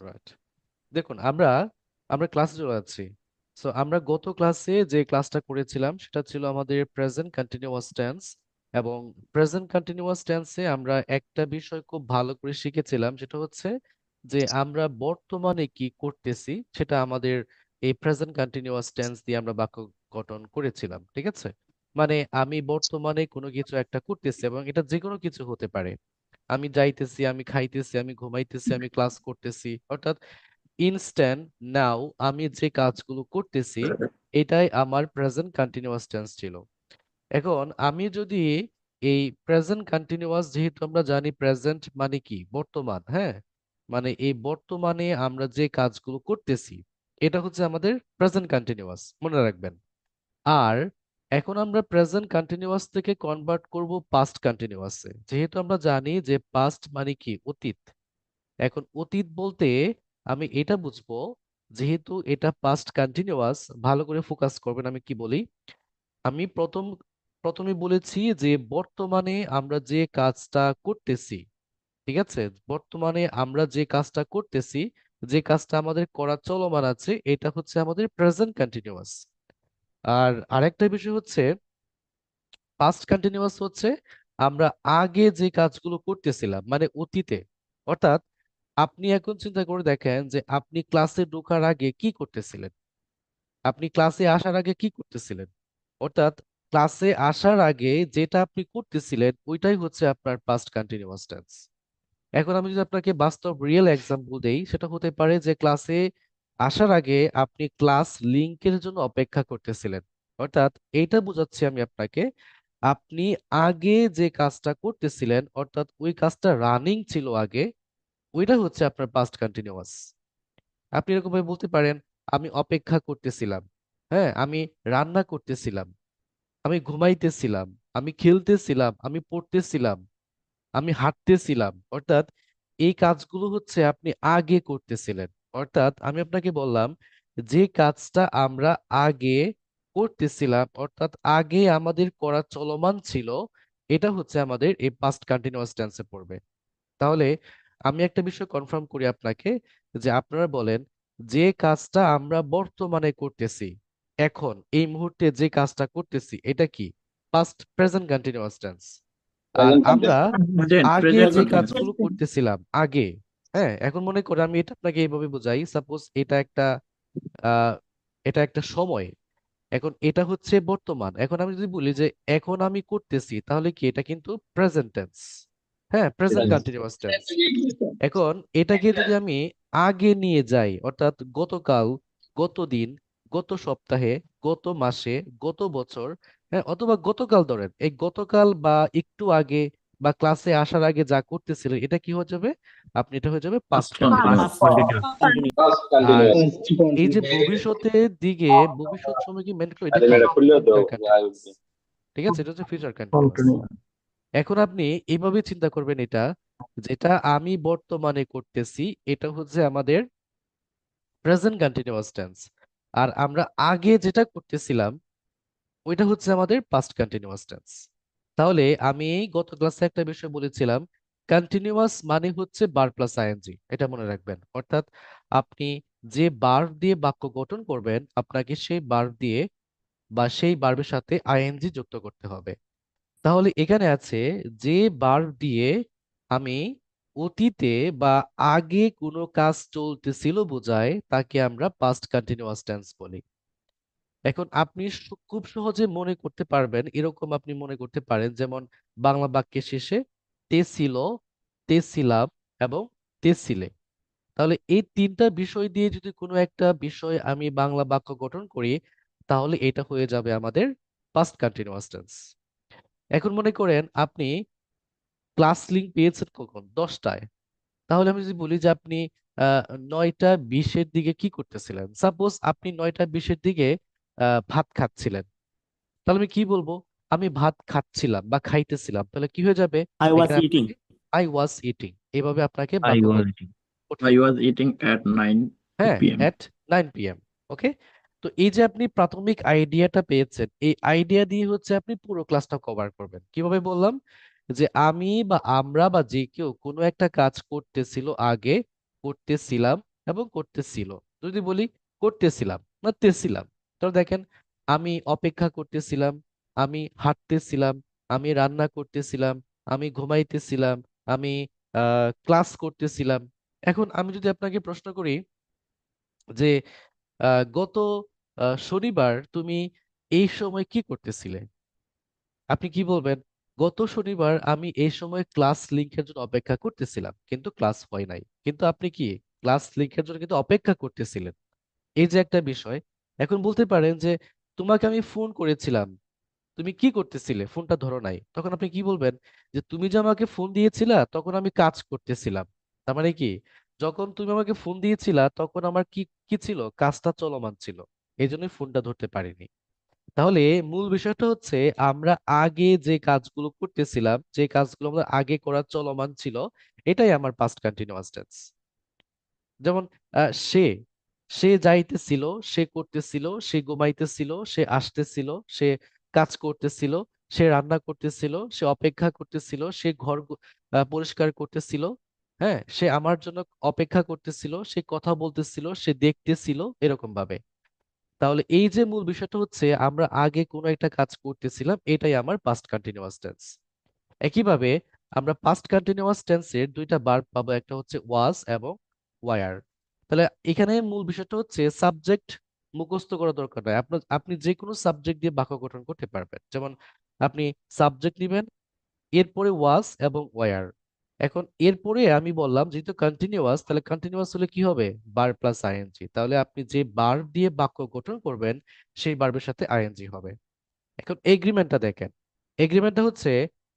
Right. দেখুন, আমরা আমরা ক্লাসে চলে যাচ্ছি। সো আমরা গত ক্লাসে যে ক্লাসটা করেছিলাম সেটা ছিল আমাদের প্রেজেন্ট কন্টিনিউয়াস টেন্স। এবং প্রেজেন্ট কন্টিনিউয়াস টেন্সে আমরা একটা বিষয় খুব ভালো করে শিখেছিলাম, সেটা হচ্ছে যে আমরা বর্তমানে কি করতেছি সেটা আমাদের এই প্রেজেন্ট কন্টিনিউয়াস টেন্স দিয়ে আমরা বাক্য গঠন করেছিলাম। ঠিক আছে? মানে আমি বর্তমানে কোনো কিছু একটা করতেছি এবং এটা যে কোনো কিছু হতে পারে। আমি যাইতেছি, আমি খাইতেছি, আমি ঘুমাইতেছি, আমি ক্লাস করতেছি, অর্থাৎ ইনস্ট্যান্ট নাও আমি যে কাজগুলো করতেছি এটাই আমার প্রেজেন্ট কন্টিনিউয়াস টেন্স ছিল। এখন আমি যদি এই প্রেজেন্ট কন্টিনিউয়াস, যেহেতু আমরা জানি প্রেজেন্ট মানে কি বর্তমান, হ্যাঁ, মানে এই বর্তমানে আমরা যে কাজগুলো করতেছি এটা হচ্ছে আমাদের প্রেজেন্ট কন্টিনিউয়াস, মনে রাখবেন। আর এখন আমরা প্রেজেন্ট কন্টিনিউয়াস থেকে কনভার্ট করব পাস্ট কন্টিনিউয়াসে, যেহেতু আমরা জানি যে পাস্ট মানে কি অতীত। এখন অতীত বলতে আমি এটা বুঝবো, যেহেতু এটা পাস্ট কন্টিনিউয়াস, ভালো করে ফোকাস করবেন আমি কি বলি। আমি প্রথমে বলেছি যে বর্তমানে আমরা যে কাজটা করতেছি, ঠিক আছে, বর্তমানে আমরা যে কাজটা করতেছি, যে কাজটা আমাদের করা চলমান আছে, এটা হচ্ছে আমাদের প্রেজেন্ট কন্টিনিউয়াস। আর আরেকটা বিষয় হচ্ছে পাস্ট কন্টিনিউয়াস হচ্ছে আমরা আগে যে কাজগুলো করতেছিলাম মানে অতীতে। অর্থাৎ আপনি এখন চিন্তা করে দেখেন যে আপনি ক্লাসে ঢোকার আগে কি করতেছিলেন, আপনি ক্লাসে আসার আগে কি করতেছিলেন। অর্থাৎ ক্লাসে আসার আগে যেটা আপনি করতেছিলেন ওইটাই হচ্ছে আপনার পাস্ট কন্টিনিউয়াস টেন্স। এখন আমি যদি আপনাকে বাস্তব রিয়েল এক্সাম্পল দেই, সেটা হতে পারে যে ক্লাসে আসার আগে আপনি ক্লাস লিংকের জন্য অপেক্ষা করতেছিলেন। অর্থাৎ এইটা বোঝাচ্ছি আমি আপনাকে, আপনি আগে যে কাজটা করতেছিলেন অর্থাৎ ওই কাজটা রানিং ছিল আগে, ওইটা হচ্ছে আপনার পাস্ট কন্টিনিউয়াস। আপনি এরকম ভাবে বলতে পারেন, আমি অপেক্ষা করতেছিলাম, হ্যাঁ, আমি রান্না করতেছিলাম, আমি ঘুমাইতেছিলাম, আমি খেলতেছিলাম, আমি পড়তেছিলাম, আমি হাঁটতেছিলাম। অর্থাৎ এই কাজগুলো হচ্ছে আপনি আগে করতেছিলেন। অর্থাৎ আমি আপনাকে বললাম যে কাজটা আমরা আগে করতেছিলাম অর্থাৎ আগে আমাদের করা চলমান ছিল, এটা হচ্ছে আমাদের এই পাস্ট কন্টিনিউয়াস টেন্সে পড়বে। তাহলে আমি একটা বিষয় কনফার্ম করি আপনাকে, যে আপনারা বলেন যে কাজটা আমরা বর্তমানে করতেছি, এখন এই মুহূর্তে যে কাজটা করতেছি এটা কি পাস্ট প্রেজেন্ট কন্টিনিউয়াস টেন্স। আর প্রেজেন্ট আমরা কন্টিনিউয়াস। আগে প্রেজেন্ট যে কন্টিনিউয়াস। কাজগুলো করতেছিলাম আগে, হ্যাঁ, এখন মনে করে আমি এটা আপনাকে এইভাবে বোঝাই, সাপোজ আহ এটা একটা সময়, এখন এটা হচ্ছে বর্তমান। এখন আমি যদি বলি যে এখন আমি করতেছি, তাহলে কি এটা কিন্তু প্রেজেন্ট টেন্স, হ্যাঁ, প্রেজেন্ট কন্টিনিউয়াস টেন্স। এখন এটাকে যদি আমি আগে নিয়ে যাই অর্থাৎ গতকাল, গতদিন, গত সপ্তাহে, গত মাসে, গত বছর, হ্যাঁ, অথবা গতকাল, ধরেন এই গতকাল বা একটু আগে বা ক্লাসে আসার আগে যা করতেছিলেন এটা কি হয়ে যাবে, আপনি এটা হয়ে যাবে past Past continuous. continuous. Continuous. Past আর কন্টিনিউয়াস। এই যে ভবিষ্যতের দিকে, ভবিষ্যৎ সময় কি মেন করে, এটা আরে কি মেরে খুললেও তো ফিউচার কন্টিনিউয়াস। ঠিক আছে, এটা হচ্ছে ফিউচার কন্টিনিউয়াস। Continuous. এখন আপনি এইভাবে চিন্তা করবেন, এটা যেটা আমি বর্তমানে করতেছি এটা হচ্ছে আমাদের প্রেজেন্ট কন্টিনিউয়াস টেন্স। আর আমরা আগে যেটা করতেছিলাম ওইটা হচ্ছে আমাদের পাস্ট কন্টিনিউয়াস টেন্স। তাহলে আমি গত ক্লাসে একটা বিষয় বলেছিলাম, কন্টিনিউয়াস মানে হচ্ছে বার প্লাস আইএনজি, এটা মনে রাখবেন। অর্থাৎ আপনি যে বার দিয়ে বাক্য গঠন করবেন আপনাকে সেই বার দিয়ে বা সেই বার্বের সাথে আইএনজি যুক্ত করতে হবে। তাহলে এখানে আছে যে বার দিয়ে আমি অতীতে বা আগে কোনো কাজ চলতেছিল বোঝায় তাকে আমরা পাস্ট কন্টিনিউয়াস টেন্স বলি। এখন আপনি খুব সহজে মনে করতে পারবেন, এরকম আপনি মনে করতে পারেন যেমন বাংলা বাক্যের শেষে তে ছিল, তে ছিলাম এবং তে ছিলে। তাহলে এই তিনটা বিষয় দিয়ে যদি কোনো একটা বিষয় আমি বাংলা বাক্য গঠন করি তাহলে এটা হয়ে যাবে আমাদের পাস্ট কন্টিনিউয়াস টেন্স। এখন মনে করেন আপনি ক্লাস লিংক পেয়েছেন কখন, 10টায়। তাহলে আমি যদি বলি যে আপনি আহ 9টা 20-এর দিকে কি করতেছিলেন, সাপোজ আপনি 9টা 20-এর দিকে ভাত খাচ্ছিলেন, তাহলে আমি কি বলবো, আমি ভাত খাচ্ছিলাম বা খাইতেছিলাম, তাহলে কি হয়ে যাবে, I was এখানে আপনাকে eating. আই ওয়াজ ইটিং, এভাবে আপনাকে I বাক্য was গঠন eating. করতে I হবে। was eating at 9 হ্যাঁ, p.m. এট 9 p.m. ওকে। তো এই যে আপনি প্রাথমিক আইডিয়াটা পেয়েছেন, এই আইডিয়া দিয়ে হচ্ছে আপনি পুরো ক্লাসটা কভার করবেন। কিভাবে বললাম, যে আমি বা আমরা বা যে কেউ কোনো একটা কাজ করতেছিল আগে, করতেছিলাম এবং করতেছিল। যদি বলি করতেছিলাম না তেছিলাম, তাহলে দেখেন আমি অপেক্ষা করতেছিলাম, আমি হাঁটতেছিলাম, আমি রান্না করতেছিলাম, আমি ঘুমাইতেছিলাম, আমি ক্লাস করতেছিলাম। এখন আমি যদি আপনাকে প্রশ্ন করি যে গত শনিবার তুমি এই সময় কি করতেছিলে, আপনি কি বলবেন? গত শনিবার আমি এই সময় ক্লাস লিংকের জন্য অপেক্ষা করতেছিলাম, কিন্তু ক্লাস হয় নাই। কিন্তু আপনি কি ক্লাস লিংকের জন্য কিন্তু অপেক্ষা করতেছিলেন, এই যে একটা বিষয়। এখন বলতে পারেন যে তোমাকে আমি ফোন করেছিলাম, তুমি কি করতেছিলে, ফোনটা ধরো নাই, তখন আপনি কি বলবেন? যে তুমি যে আমাকে ফোন দিয়েছিলা তখন আমি কাজ করতেছিলাম। তার মানে কি, যখন তুমি আমাকে ফোন দিয়েছিলা তখন আমার কি কি ছিল, কাজটা চলমান ছিল, এই জন্যই ফোনটা ধরতে পারিনি। তাহলে মূল বিষয়টা হচ্ছে আমরা আগে যে কাজগুলো করতেছিলাম, যে কাজগুলো আমরা আগে করা চলমান ছিল, এটাই আমার পাস্ট কন্টিনিউয়াস টেন্স। যেমন সে সে যাইতেছিল, সে করতেছিল, সে ঘুমাইতেছিল, সে আসতেছিল, সে কাজ করতেছিল, সে রান্না করতেছিল, সে অপেক্ষা করতেছিল, সে ঘর পরিষ্কার করতেছিল, হ্যাঁ, সে আমার জন্য অপেক্ষা করতেছিল, সে কথা বলতেছিল, সে দেখতেছিল, এরকম ভাবে। তাহলে এই যে মূল বিষয়টা হচ্ছে আমরা আগে কোনো একটা কাজ করতেছিলাম, এটাই আমার পাস্ট কন্টিনিউয়াস টেন্স। একইভাবে আমরা পাস্ট কন্টিনিউয়াস টেন্সের দুইটা ভার্ব পাবো, একটা হচ্ছে ওয়াজ এবং ওয়ার। তাহলে এখানে মূল বিষয়টা হচ্ছে সাবজেক্ট মুখস্থ করা দরকার নয়, আপনার আপনি যে কোনো সাবজেক্ট দিয়ে বাক্য গঠন করতে পারবেন। যেমন আপনি সাবজেক্ট নেবেন, এরপরে ওয়াজ এবং ওয়ার। এখন এরপরে আমি বললাম যেহেতু কন্টিনিউয়াস, তাহলে কন্টিনিউয়াস হলে কি হবে, ভার্ব প্লাস আইএনজি। তাহলে আপনি যে ভার্ব দিয়ে বাক্য গঠন করবেন সেই ভার্বের সাথে আইএনজি হবে। এখন এগ্রিমেন্টটা দেখেন, এগ্রিমেন্টটা হচ্ছে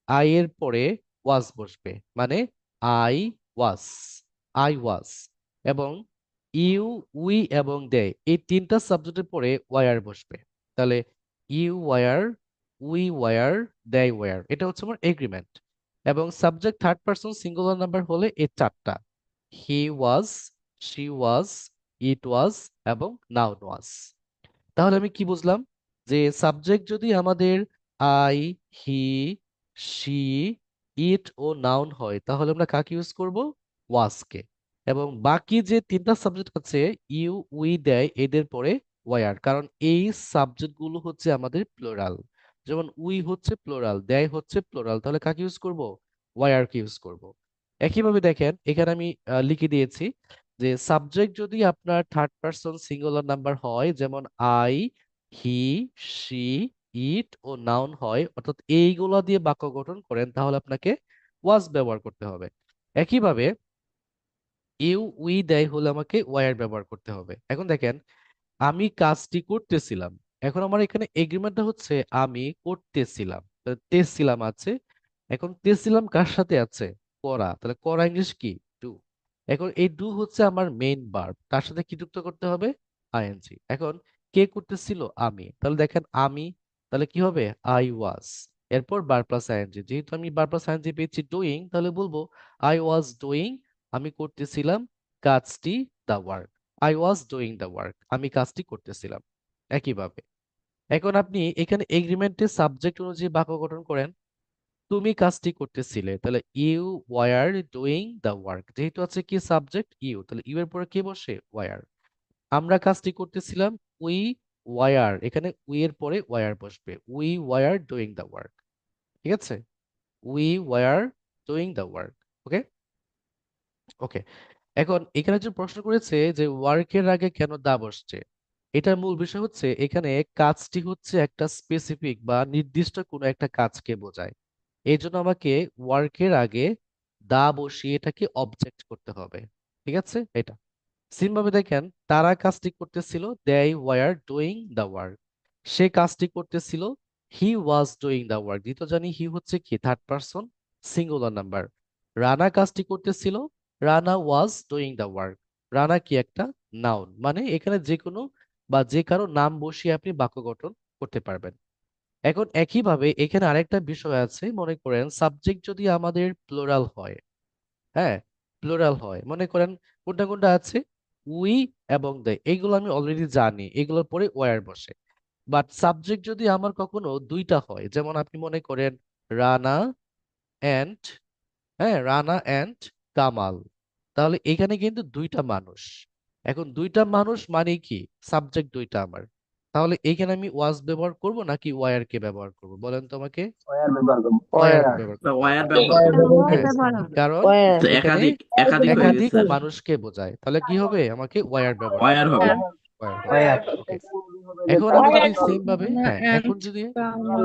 আই এর পরে ওয়াজ বসবে, মানে আই ওয়াজ, আই ওয়াজ, এবং ইউ, উই এবং দে, এই তিনটা সাবজেক্টের পরে ওয়ার বসবে। তাহলে you were, we were, they were, এটা হচ্ছে আমার এগ্রিমেন্ট। এবং subject third person singular number হলে এই চারটা, হি ওয়াজ, শি ওয়াজ, ইট ওয়াজ এবং নাউন ওয়াজ। তাহলে আমি কি বুঝলাম, যে সাবজেক্ট যদি আমাদের আই, হি, শি, ইট ও নাউন হয় তাহলে আমরা কাকে ইউজ করব, ওয়াজকে। এবং বাকি যে তিনটা সাবজেক্ট আছে ইউ, উই, দেয়, এদের পরে ওয়ার, কারণ এই সাবজেক্ট গুলো হচ্ছে আমাদের প্লোরাল। যেমন উই হচ্ছে প্লোরাল, দেয় হচ্ছে প্লোরাল, তাহলে কাকে ইউজ করব, ওয়ারকে ইউজ করব। একইভাবে দেখেন এখানে আমি লিখে দিয়েছি যে সাবজেক্ট যদি আপনার থার্ড পারসন সিঙ্গুলার নাম্বার হয়, যেমন আই, হি, শি, ইট ও নাউন হয়, অর্থাৎ এইগুলা দিয়ে বাক্য গঠন করেন, তাহলে আপনাকে ওয়াজ ব্যবহার করতে হবে। একইভাবে ইউ, উই, দেয় হলে আমাকে ওয়ার ব্যবহার করতে হবে। এখন দেখেন আমি কাজটি করতেছিলাম, এখন আমার এখানে এগ্রিমেন্টটা হচ্ছে আমি করতেছিলাম, তাহলে তেছিলাম আছে। এখন তেছিলাম কার সাথে আছে, করা, তাহলে করা ইংলিশ কি, ডু। এখন এই ডু হচ্ছে আমার মেইন ভার্ব, তার সাথে কি যুক্ত করতে হবে, আইএনজি। এখন কে করতেছিল, আমি, তাহলে দেখেন আমি, তাহলে কি হবে, আই ওয়াজ, এরপর ভার্ব প্লাস আইএনজি, যেহেতু আমি ভার্ব প্লাস আইএনজি পেয়েছি ডুইং, তাহলে বলবো আই ওয়াজ ডুইং, আমি করতেছিলাম কাজটি, the work, I was doing the work, আমি কাজটি করতেছিলাম। একইভাবে এখন আপনি এখানে এগ্রিমেন্টের সাবজেক্ট অনুযায়ী বাক্য গঠন করেন, তুমি কাজটি করতেছিলে, তাহলে you were doing the work, যেহেতু আছে কি সাবজেক্ট ইউ, তাহলে ইউ এর পরে কে বসে, ওয়ার। আমরা কাজটি করতেছিলাম, উই ওয়ার, এখানে উই এর পরে ওয়ার বসবে, we were doing the work. ঠিক আছে, we were doing the work. Okay, okay. এখন এখানে যে প্রশ্ন করেছে যে ওয়ার্কের আগে কেন দা বসছে, এটার মূল বিষয় হচ্ছে এখানে কাজটি হচ্ছে একটা স্পেসিফিক বা নির্দিষ্ট কোনো একটা কাজকে বোঝায়, এই জন্য আমাকে ওয়ার্কের আগে দা বসিয়ে এটাকে অবজেক্ট করতে হবে। ঠিক আছে, এটা সিম ভাবে দেখেন, তারা কাজটি করতেছিল, they were doing the work. সে কাজটি করতেছিল, he was doing the work, দ্বিতীয় জানি হি হচ্ছে কি third person singular number. Rana কাজটি করতেছিল, Rana was doing the work, Rana কি একটা নাউন, মানে এখানে যে কোনো বা যে কারো নাম বসিয়ে আপনি বাক্য গঠন করতে পারবেন। এখন একইভাবে এখানে আরেকটা বিষয় আছে, মনে করেন সাবজেক্ট যদি আমাদের প্লোরাল হয়, হ্যাঁ, প্লুরাল হয়, মনে করেন কোনটা কোনটা আছে, উই এবং দে, এইগুলো আমি অলরেডি জানি, এগুলোর পরে ওয়ার বসে। বাট সাবজেক্ট যদি আমার কখনো দুইটা হয়, যেমন আপনি মনে করেন রানা অ্যান্ড, হ্যাঁ, রানা অ্যান্ড কামাল, তাহলে এখানে কিন্তু দুইটা মানুষ। এখন দুইটা মানুষ মানে কি, সাবজেক্ট দুইটা আমার। তাহলে এখানে আমি ওয়াজ ব্যবহার করব নাকি ওয়ার কে ব্যবহার করব, বলেন তো আমাকে। ওয়ার ব্যবহার করবো ওয়ার ওয়ার ব্যবহার বা করতে হবে। ওয়ার ব্যবহার ওয়ার করবো। ব্যবহার হ্যাঁ, করতে হবে। কারণ ওয়ার তো এখানে একাধিক হয়ে একাধিক গেছে। মানুষকে বোঝায়, তাহলে কি হবে, আমাকে ওয়ার ব্যবহার ওয়ার করতে হবে। হবে। ওয়ার হবে। ওয়ার ওকে, হবে যে এখন আমি যদি ট্রান্সফার সেম ভাবে, হ্যাঁ,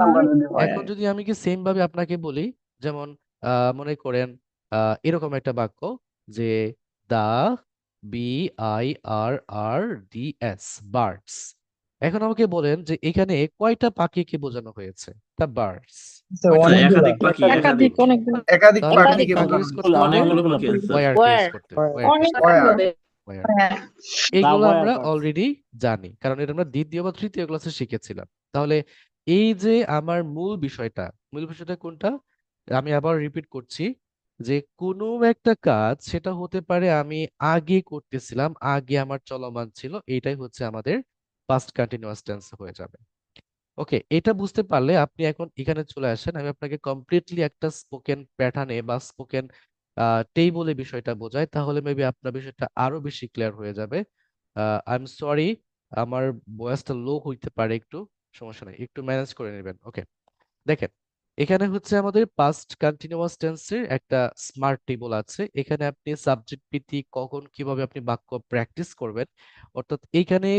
নাম্বার যদি হয় এখন যদি আমি কি সেম ভাবে আপনাকে বলি, যেমন মনে করেন এরকম একটা বাক্য, যে দা BIRRDS বার্ডস। এখন আমাকে বলেন যে এখানে কয়টা পাখিকে বোঝানো হয়েছে, দ্য বার্ডস, কয়টা অনেকগুলা পাখি। একাধিক পাখি, একাধিক একাধিক তাহলে আমাকে পাখিকে কি বোঝানো ইউজ করতে হবে, অনেকগুলো পাখি আছে স্যার। ওয়ারকে ইউজ করতে হবে, ওয়ারকে ইউজ করতে ওয়ার হবে, ওয়ার। এগুলো আমরা অলরেডি জানি, কারণ এটা আমরা দ্বিতীয় বা তৃতীয় ক্লাসে শিখেছিলাম। তাহলে এই যে আমার মূল বিষয়টা কোনটা, আমি আবার রিপিট করছি, যে কোনো একটা কাজ সেটা হতে পারে আমি আগে করতেছিলাম, আগে আমার চলমান ছিল, এটাই হচ্ছে আমাদের পাস্ট কন্টিনিউয়াস টেন্স হয়ে যাবে। ওকে, এটা বুঝতে পারলে আপনি এখন এখানে চলে আসেন, আমি আপনাকে কমপ্লিটলি একটা স্পোকেন প্যাটার্নে বা স্পোকেন টেবলে বিষয়টা বোঝাই, তাহলে মেবি আপনার বিষয়টা আরো বেশি ক্লিয়ার হয়ে যাবে। আই এম সরি, আমার ভয়েসটা লো হইতে পারে একটু, সমস্যা নেই, একটু ম্যানেজ করে নেবেন। ওকে, দেখেন, এখানে হচ্ছে আমাদের পাস্ট কন্টিনিউয়াস টেন্সের একটা স্মার্ট টেবল আছে। এখানে আপনি সাবজেক্ট ভিত্তিক কখন কিভাবে আপনি বাক্য প্র্যাকটিস করবেন, অর্থাৎ এখানে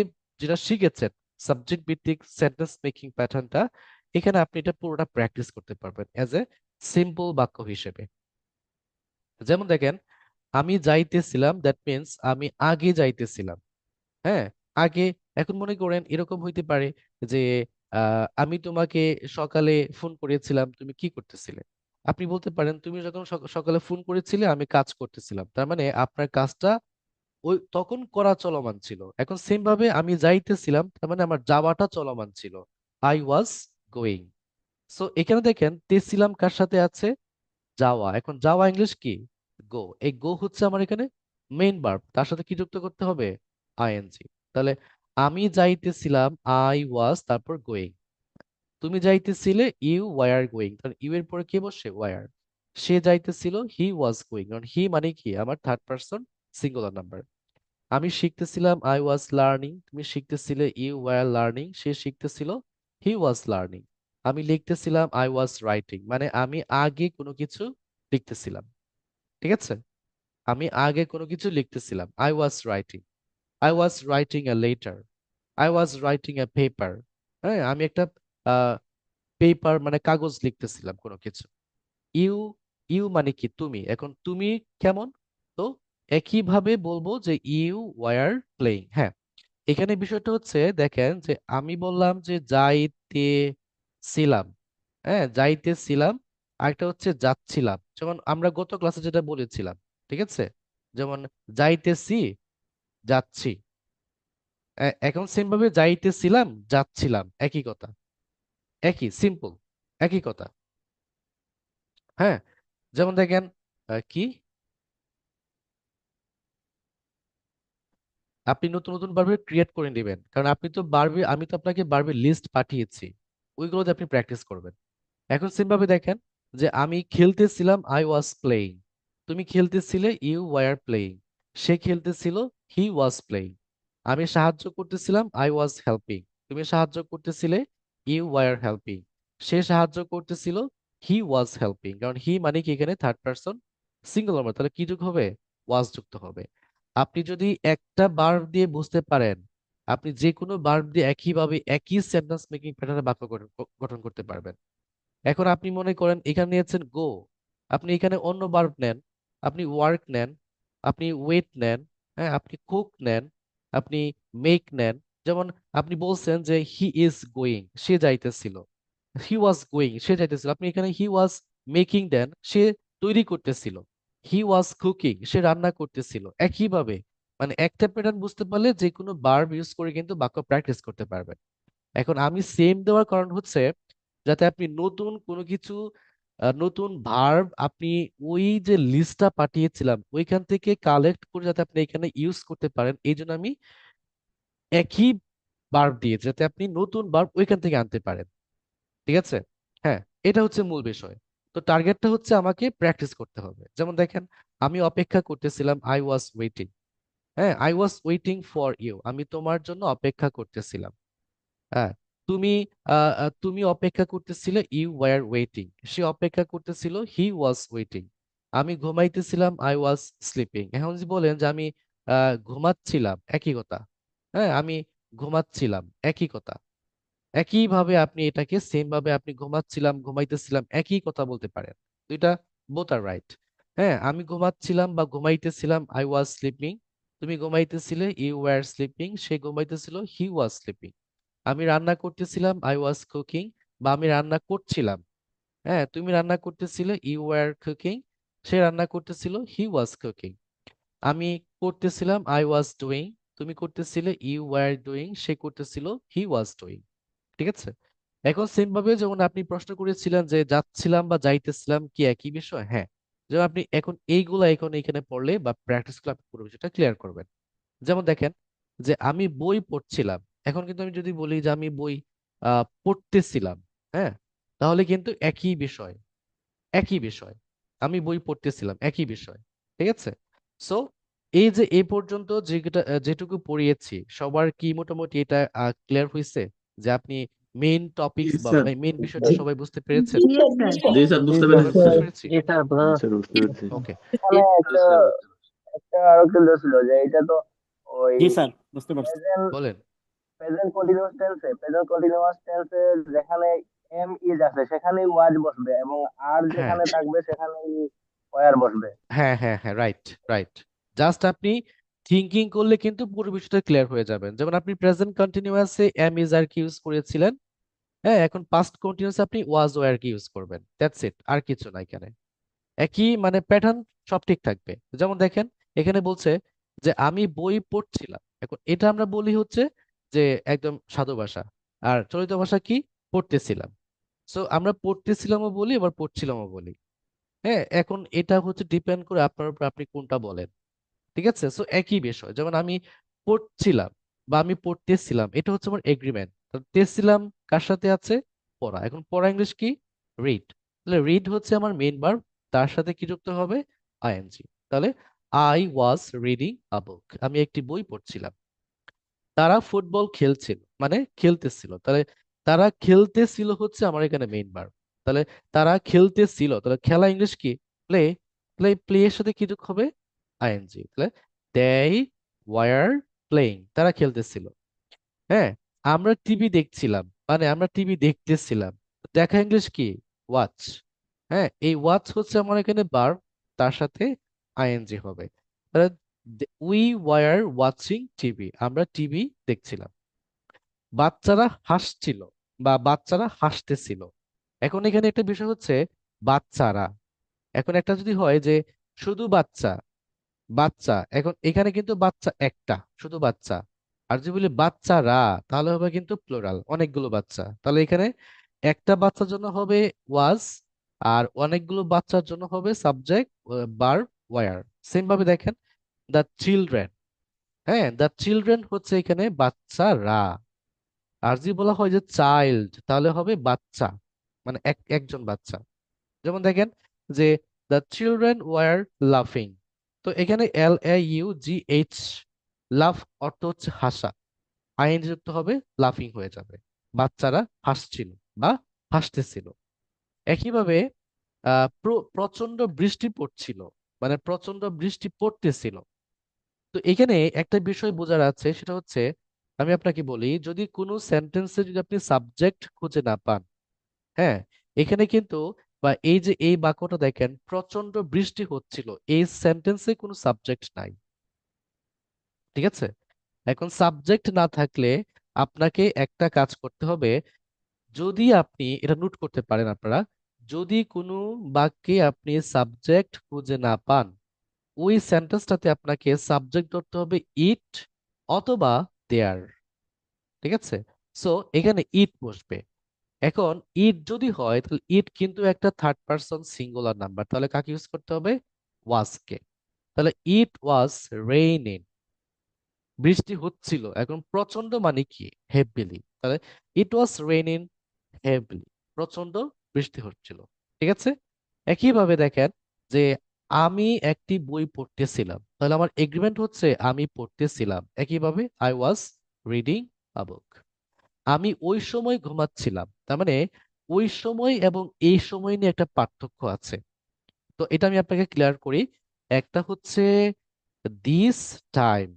যেটা শিখেছেন সাবজেক্ট ভিত্তিক সেন্টেন্স মেকিং প্যাটার্নটা, এখানে আপনি এটা পুরোটা প্র্যাকটিস করতে পারবেন অ্যাজ এ সিম্পল বাক্য হিসেবে। যেমন দেখেন, আমি যাইতেছিলাম, দ্যাট মিন্স আমি আগে যাইতেছিলাম। হ্যাঁ, আগে। এখন মনে করেন এরকম হইতে পারে যে আমি তোমাকে সকালে ফোন করেছিলাম, তুমি কি করতেছিলে। আপনি বলতে পারেন তুমি যখন সকালে ফোন করেছিলে আমি কাজ করতেছিলাম, তার মানে আপনার কাজটা ওই তখন করা চলমান ছিল। এখন সেম ভাবে আমি যাইতেছিলাম, তার মানে আমার যাওয়াটা চলমান ছিল, আই ওয়াজ গোয়িং। সো এখানে দেখেন তেছিলাম কার সাথে আছে, যাওয়া। এখন যাওয়া ইংলিশ কি, গো। এই গো হচ্ছে আমার এখানে মেইন ভার্ব, তার সাথে কি যুক্ত করতে হবে, আইএনজি। তাহলে আমি যাইতেছিলাম, আই ওয়াজ, তারপর গোয়িং। তুমি যাইতেছিলে, ইউ ওয়ার গোয়িং, কারণ ইউ এর পরে কে বসে, ওয়ার। সে যাইতেছিল, হি ওয়াজ গোয়িং, কারণ হি মানে কি আমার থার্ড পারসন সিঙ্গুলার নাম্বার। আমি শিখতেছিলাম, আই ওয়াজ লার্নিং, তুমি শিখতেছিলে, ইউ ওয়ার লার্নিং, সে শিখতেছিল, হি ওয়াজ লার্নিং। আমি লিখতেছিলাম, আই ওয়াজ রাইটিং, মানে আমি আগে কোনো কিছু লিখতেছিলাম। ঠিক আছে, আমি আগে কোনো কিছু লিখতেছিলাম, I was writing. I was writing a letter, I was writing a paper. হ্যাঁ, আমি একটা পেপার মানে কাগজ লিখতেছিলাম কোনো কিছু। ইউ, ইউ মানে কি তুমি। এখন তুমি কেমন, তো একইভাবে বলবো যে ইউ ওয়ার প্লেইং। হ্যাঁ, এখানে বিষয়টা হচ্ছে দেখেন, যে আমি বললাম যে যাইতেছিলাম, হ্যাঁ যাইতেছিলাম, আরেকটা হচ্ছে যাচ্ছিলাম, যেমন আমরা গত ক্লাসে যেটা বলেছিলাম। ঠিক আছে, যেমন যাইতেছি, যাচ্ছি। এখন সেম ভাবে যাইতেছিলাম, যাচ্ছিলাম, একই কথা, একই সিম্পল, একই কথা। হ্যাঁ, যেমন দেখেন কি, আপনি নতুন নতুন ভার্বের ক্রিয়েট করে নেবেন, কারণ আপনি তো বারবে, আমি তো আপনাকে বারবে লিস্ট পাঠিয়েছি, ওইগুলোতে আপনি প্র্যাকটিস করবেন। এখন সেম ভাবে দেখেন, যে আমি খেলতেছিলাম, আই ওয়াজ প্লেইং। তুমি খেলতেছিলে, ইউ ওয়ার প্লেইং। সে খেলতেছিল, হি ওয়াজ প্লেইং। আমি সাহায্য করতেছিলাম, আই ওয়াজ হেল্পিং। তুমি সাহায্য করতেছিলে, ইউ ওয়ার হেল্পিং। সে সাহায্য করতেছিল, হি ওয়াজ হেল্পিং, কারণ হি মানে কি এখানে থার্ড পারসন সিঙ্গেল নাম্বার, তাহলে কি যুক্ত হবে, ওয়াজ যুক্ত হবে। আপনি যদি একটা ভার্ব দিয়ে বুঝতে পারেন, আপনি যে কোনো ভার্ব দিয়ে একইভাবে একই সেন্টেন্স মেকিং প্যাটার্নে বাক্য গঠন করতে পারবেন। এখন আপনি মনে করেন এখানে নিয়েছেন গো, আপনি এখানে অন্য ভার্ব নেন, আপনি ওয়ার্ক নেন, আপনি ওয়েট নেন, হ্যাঁ আপনি কুক নেন, আপনি মেক নেন। যেমন আপনি বলছেন যে হি ইজ গোয়িং, সে যাইতেছিল, হি ওয়াজ গোয়িং, সে যাইতেছিল, আপনি এখানে হি ওয়াজ মেকিং দেন, সে তৈরি করতেছিল, হি ওয়াজ কুকিং, সে রান্না করতেছিল। একইভাবে মানে একটা প্যাটার্ন বুঝতে পারলে যে কোনো ভার্ব ইউজ করে কিন্তু বাক্য প্র্যাকটিস করতে পারবেন। এখন আমি সেম দেওয়ার কারণ হচ্ছে যাতে আপনি নতুন কোনো কিছু, নতুন ভার্ব আপনি ওই যে লিস্টটা পাঠিয়েছিলাম ওইখান থেকে কালেক্ট করে যাতে আপনি এখানে ইউজ করতে পারেন, এই জন্য আমি একই ভার্ব দিয়ে যাতে আপনি নতুন ভার্ব ওইখান থেকে আনতে পারেন। ঠিক আছে, হ্যাঁ, এটা হচ্ছে মূল বিষয়। তো টার্গেটটা হচ্ছে আমাকে প্র্যাকটিস করতে হবে। যেমন দেখেন, আমি অপেক্ষা করতেছিলাম, আই ওয়াজ ওয়েটিং। হ্যাঁ, I was waiting for you, আমি তোমার জন্য অপেক্ষা করতেছিলাম। হ্যাঁ, তুমি তুমি অপেক্ষা করতেছিলে, ইউ ওয়ার ওয়েটিং, সে অপেক্ষা করতেছিল, হি ওয়াজ ওয়েটিং। আমি ঘুমাইতেছিলাম, আই ওয়াজ স্লিপিং। এখন যদি বলেন যে আমি ঘুমাচ্ছিলাম, একই কথা। হ্যাঁ, আমি ঘুমাচ্ছিলাম, একই কথা। একইভাবে আপনি এটাকে সেম ভাবে আপনি ঘুমাচ্ছিলাম, ঘুমাইতেছিলাম একই কথা বলতে পারেন। দুইটা বোথ আর রাইট। হ্যাঁ, আমি ঘুমাচ্ছিলাম বা ঘুমাইতেছিলাম, আই ওয়াজ স্লিপিং। তুমি ঘুমাইতেছিলে, ইউ ওয়ার স্লিপিং। সে ঘুমাইতেছিল, হি ওয়াজ স্লিপিং। আমি রান্না করতেছিলাম, আই ওয়াজ কুকিং, বা আমি রান্না করছিলাম। হ্যাঁ, তুমি রান্না করতেছিলে, ইউ ওয়ার কুকিং। সে রান্না করতেছিল, হি ওয়াজ কুকিং। আমি করতেছিলাম, আই ওয়াজ ডুইং। তুমি করতেছিলে, ইউ ওয়ার ডুইং। সে করতেছিল, হি ওয়াজ ডুইং। ঠিক আছে। এখন সেম ভাবে যেমন আপনি প্রশ্ন করেছিলেন যে যাচ্ছিলাম বা যাইতেছিলাম কি একই বিষয়, হ্যাঁ। যেমন আপনি এখন এইগুলা এখন এখানে পড়লে বা প্র্যাকটিস করলে আপনি পুরো বিষয়টা ক্লিয়ার করবেন। যেমন দেখেন যে আমি বই পড়ছিলাম, এখন কিন্তু আমি যদি বলি যে আমি বই পড়তেছিলাম, হ্যাঁ, তাহলে কিন্তু একই বিষয়, একই বিষয়। আমি বই পড়তেছিলাম, একই বিষয়। ঠিক আছে। সো এই যে এই পর্যন্ত যেটুকু পড়িয়েছি, সবার কি মোটামুটি এটা ক্লিয়ার হয়েছে যে আপনি মেইন জি টপিকস বা স্যার। মেইন বিষয়টা সবাই বুঝতে পেরেছেন? জি স্যার। জি স্যার, জি বুঝতে স্যার। সবাই পেরেছি বুঝতে স্যার। পেরেছি? জি স্যার, জি স্যার, বুঝতে পেরেছি। ওকে। এখানে একটা একটা আরো কিন্তু ছিল যে এটা তো ওই জি স্যার, বুঝতে পারছি। প্রেজেন্ট বলেন। প্রেজেন্ট কন্টিনিউয়াস টেন্সে যেখানে এম ইজ আছে সেখানেই ওয়াজ বসবে এবং আর হ্যাঁ, যেখানে থাকবে সেখানেই ওয়ার বসবে। হ্যাঁ, হ্যাঁ, হ্যাঁ, রাইট, রাইট। জাস্ট আপনি থিঙ্কিং করলে কিন্তু পুরো বিষয়টা ক্লিয়ার হয়ে যাবেন। যেমন আপনি প্রেজেন্ট কন্টিনিউয়াসে এম ইজ আর কি ইউজ করেছিলেন। হ্যাঁ, এখন পাস্ট কন্টিনিউয়াস আপনি ওয়াজ ওয়্যার কি ইউজ করবেন, দ্যাটস ইট, আর কিছু না এখানে। একই মানে প্যাটার্ন সব ঠিক থাকবে। যেমন দেখেন এখানে বলছে যে আমি বই পড়ছিলাম, এখন এটা আমরা বলি হচ্ছে যে একদম সাধু ভাষা। আর চলিত ভাষা কি? পড়তেছিলাম। সো আমরা পড়তেছিলামও বলি, আবার পড়ছিলামও বলি। হ্যাঁ, এখন এটা হচ্ছে ডিপেন্ড করে আপনার উপর, আপনি কোনটা বলেন। ঠিক আছে। সো একই বিষয়, যেমন আমি পড়ছিলাম বা আমি পড়তেছিলাম, এটা হচ্ছে আমার এগ্রিমেন্ট। তেছিলাম কার সাথে আছে? পড়া। এখন পড়া ইংলিশ কি? রিড। তাহলে রিড হচ্ছে আমার মেইন ভার্ব, তার সাথে কি যুক্ত হবে? আইএনজি। তাহলে আই ওয়াজ রিডিং আ বুক, আমি একটি বই পড়ছিলাম। তারা ফুটবল খেলছিল, মানে খেলতেছিল। তাহলে তারা খেলতেছিল হচ্ছে আমার এখানে মেইন ভার্ব। তাহলে তারা খেলতেছিল, তাহলে খেলা ইংলিশ কি? প্লে। প্লে, প্লে এর সাথে কি যোগ হবে? আইএনজি। তাহলে they were playing, তারা খেলতেছিল। হ্যাঁ, আমরা টিভি দেখছিলাম, মানে আমরা টিভি দেখতেছিলাম। দেখা ইংলিশ কি? ওয়াচ। হ্যাঁ, এই ওয়াচ হচ্ছে আমার এখানে ভার্ব, তার সাথে আইএনজি হবে। তাহলে উই ওয়ার ওয়াচিং টিভি, আমরা টিভি দেখছিলাম। বাচ্চারা হাসছিল বা বাচ্চারা হাসতেছিল। এখন এখানে একটা বিষয় হচ্ছে বাচ্চারা। এখন একটা যদি হয় যে শুধু বাচ্চা, বাচ্চা, এখন এখানে কিন্তু বাচ্চা একটা, শুধু বাচ্চা। আর যদি বলি বাচ্চারা, তাহলে হবে কিন্তু প্লুরাল, অনেকগুলো বাচ্চা। তাহলে এখানে একটা বাচ্চার জন্য হবে ওয়াজ, আর অনেকগুলো বাচ্চার জন্য হবে সাবজেক্ট ভার্ব ওয়্যার। সেম ভাবে দেখেন দ্য চিলড্রেন। হ্যাঁ, দ্য চিলড্রেন হচ্ছে এখানে বাচ্চারা। আর যদি বলা হয় যে চাইল্ড, তাহলে হবে বাচ্চা, মানে একজন বাচ্চা। যেমন দেখেন যে দ্য চিলড্রেন ওয়ার লাফিং। তো এখানে LAUGH, লাফ অর্থ হচ্ছে হাসা, আইএনজি যুক্ত হবে, লাফিং হয়ে যাবে। বাচ্চারা হাসছিল বা হাসতেছিল। একইভাবে প্রচন্ড বৃষ্টি পড়ছিল, মানে প্রচন্ড বৃষ্টি পড়তেছিল। তো এখানে একটা বিষয় বোঝার আছে, সেটা হচ্ছে আমি আপনাকে বলি, যদি কোনো সেন্টেন্সে যদি আপনি সাবজেক্ট খুঁজে না পান, হ্যাঁ, এখানে কিন্তু বা এই যে এই বাক্যটা দেখেন, প্রচন্ড বৃষ্টি হচ্ছিল, এই সেন্টেন্সে কোনো সাবজেক্ট নাই। ঠিক আছে। এখন সাবজেক্ট না থাকলে আপনাকে একটা কাজ করতে হবে। যদি আপনি এটা নোট করতে পারেন আপনারা, যদি কোনো বাক্যে আপনি সাবজেক্ট খুঁজে না পান, ওই সেন্টেন্সটাতে আপনাকে সাবজেক্ট ধরতে হবে ইট অথবা দেয়ার। ঠিক আছে। সো এখানে ইট বসবে। এখন ইট যদি হয়, তাহলে ইট কিন্তু একটা থার্ড পারসন সিঙ্গুলার নাম্বার, তাহলে কাকে ইউজ করতে হবে? ওয়াজকে। তাহলে ইট ওয়াজ রেইনিং, বৃষ্টি হচ্ছিল। এখন প্রচন্ড মানে কি? হেভিলি। তাহলে ইট ওয়াজ রেইনিং হেভিলি, প্রচন্ড বৃষ্টি হচ্ছিল। ঠিক আছে। একইভাবে দেখেন যে আমি একটি বই পড়তেছিলাম, তাহলে আমার এগ্রিমেন্ট হচ্ছে আমি পড়তেছিলাম। একইভাবে আই ওয়াজ রিডিং আ বুক। আমি ওই সময় ঘুমাচ্ছিলাম, তার মানে ওই সময় এবং এই সময় নিয়ে একটা পার্থক্য আছে। তো এটা আমি আপনাকে ক্লিয়ার করি। একটা হচ্ছে দিস টাইম,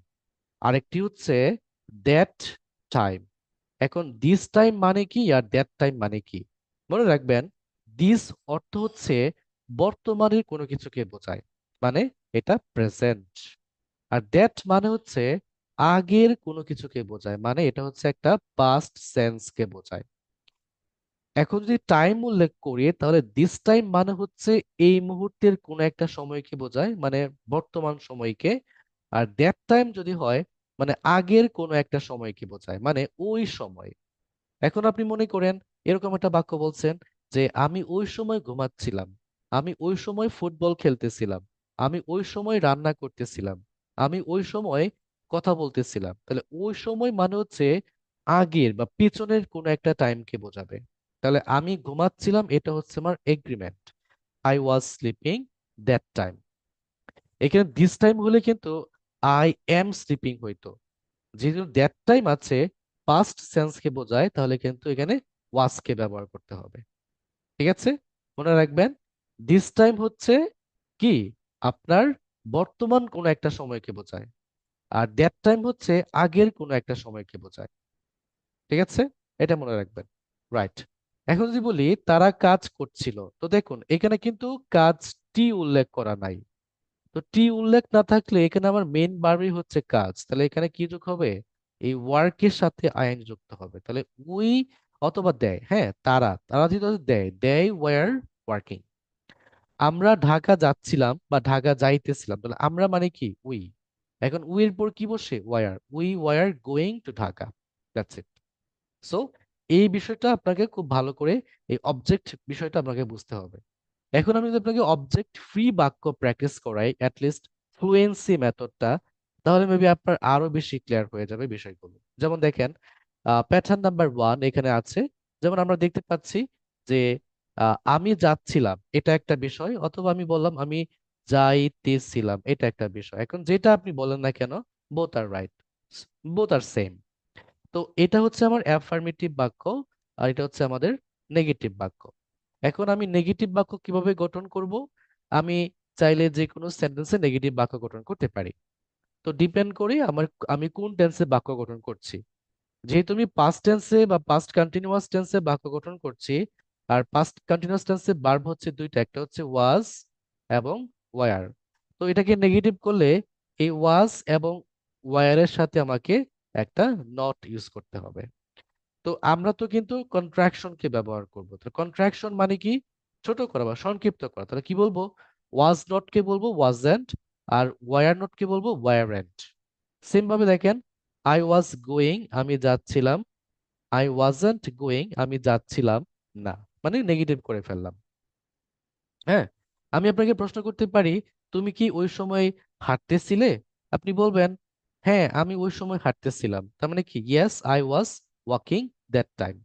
আরেকটি হচ্ছে দ্যাট টাইম। এখন দিস টাইম মানে কি আর দ্যাট টাইম মানে কি? মনে রাখবেন, দিস অর্থ হচ্ছে বর্তমানের কোনো কিছুকে বোঝায়, মানে এটা প্রেজেন্ট। আর দ্যাট মানে হচ্ছে আগের কোনো কিছুকে বোঝায়, মানে এটা হচ্ছে একটা পাস্ট সেন্সকে বোঝায়। এখন যদি টাইম উল্লেখ করি তাহলে দিস টাইম মানে হচ্ছে এই মুহূর্তের কোনো একটা সময়কে বোঝায়, মানে বর্তমান সময়কে। আর দ্যাট টাইম যদি হয় মানে আগের কোনো একটা সময়কে বোঝায়, মানে ওই সময়। এখন আপনি মনে করেন এরকম একটা বাক্য বলছেন যে আমি ওই সময় ঘুমাচ্ছিলাম, আমি ওই সময় ফুটবল খেলতেছিলাম, আমি ওই সময় রান্না করতেছিলাম, আমি ওই সময় কথা বলতেছিলাম। তাহলে ওই সময় মানে হচ্ছে আগের বা পিছনের কোনো একটা টাইমকে বোঝাবে। তাহলে আমি ঘুমাচ্ছিলাম এটা হচ্ছে আমার agreement, I was sleeping that time. এখানে দিস টাইম হলে কিন্তু আই এম স্লিপিং হইতো। যেহেতু দ্যাট টাইম আছে, পাস্ট সেন্সকে বোঝায়, তাহলে কিন্তু এখানে ওয়াজ কে ব্যবহার করতে হবে। ঠিক আছে, মনে রাখবেন দিস টাইম হচ্ছে কি আপনার বর্তমান কোন একটা সময়কে বোঝায়, আর দ্যাট টাইম হচ্ছে আগের কোন একটা সময়কে বোঝায়। ঠিক আছে, এটা মনে রাখবেন। রাইট। এখন যদি বলি তারা কাজ করছিল, তো দেখুন এখানে কিন্তু কাজটি উল্লেখ করা নাই। তো টি উল্লেখ না থাকলে এখানে আমার মেইন ভার্বই হচ্ছে কাজ, তাহলে এখানে কি যোগ হবে? এই ওয়ার্কের সাথে আইএন যুক্ত হবে। তাহলে উই অথবা দেয়, হ্যাঁ তারা, তারা যদি দেয়, দেয় ওয়ার ওয়ার্কিং। আমরা ঢাকা যাচ্ছিলাম বা ঢাকা যাইতেছিলাম, তাহলে আমরা মানে কি উই। এখন উই এর পর কি বসে? Were, we were going to Dhaka. That's it. So এই বিষয়টা আপনাকে খুব ভালো করে, এই অবজেক্ট বিষয়টা আপনাকে বুঝতে হবে। এখন আমি যদি আপনাকে অবজেক্ট ফ্রি বাক্য প্র্যাকটিস করাই, অ্যাটলিস্ট ফ্লুয়েন্সি মেথডটা, তাহলে মেবি আপনার আরো বেশি ক্লিয়ার হয়ে যাবে বিষয়গুলো। যেমন দেখেন, প্যাটার্ন নাম্বার 1 এখানে আছে। যেমন আমরা দেখতে পাচ্ছি যে আমি যাচ্ছিলাম এটা একটা বিষয়, অথবা আমি বললাম আমি যাইতেছিলাম এটা একটা বিষয়। এখন যেটা আপনি বলেন না কেন, বোথ আর রাইট, বোথ আর সেম। তো এটা হচ্ছে আমার অ্যাফার্মেটিভ বাক্য, আর এটা হচ্ছে আমাদের নেগেটিভ বাক্য। এখন আমি নেগেটিভ বাক্য কিভাবে গঠন করব? আমি চাইলে যে কোনো সেন্টেন্সে নেগেটিভ বাক্য গঠন করতে পারি। তো ডিপেন্ড করে আমি কোন টেন্সে বাক্য গঠন করছি। যেহেতু আমি পাস্ট টেন্সে বা পাস্ট কন্টিনিউয়াস টেন্সে বাক্য গঠন করছি, আর পাস্ট কন্টিনিউয়াস টেন্সে ভার্ব হচ্ছে দুইটা, একটা হচ্ছে ওয়াজ এবং ওয়ার। তো এটাকে নেগেটিভ করলে এই ওয়াজ এবং ওয়ারের সাথে আমাকে একটা নট ইউজ করতে হবে। তো আমরা তো কিন্তু কন্ট্রাকশনকে ব্যবহার করব। তো কন্ট্রাকশন মানে কি? ছোট করা বা সংক্ষিপ্ত করা। তাহলে কি বলবো? ওয়াজ নট কে বলবো ওয়াজন্ট, আর ওয়ার নট কে বলবো ওয়ারেন্ট। সেম ভাবে দেখেন, আই ওয়াজ গোয়িং আমি যাচ্ছিলাম, আই ওয়াজন্ট গোয়িং আমি যাচ্ছিলাম না, মানে নেগেটিভ করে ফেললাম। হ্যাঁ, আমি আপনাকে প্রশ্ন করতে পারি তুমি কি ওই সময় হাঁটতেছিলে? আপনি বলবেন হ্যাঁ আমি ওই সময় হাঁটতেছিলাম, তার মানে কি yes I was walking that time.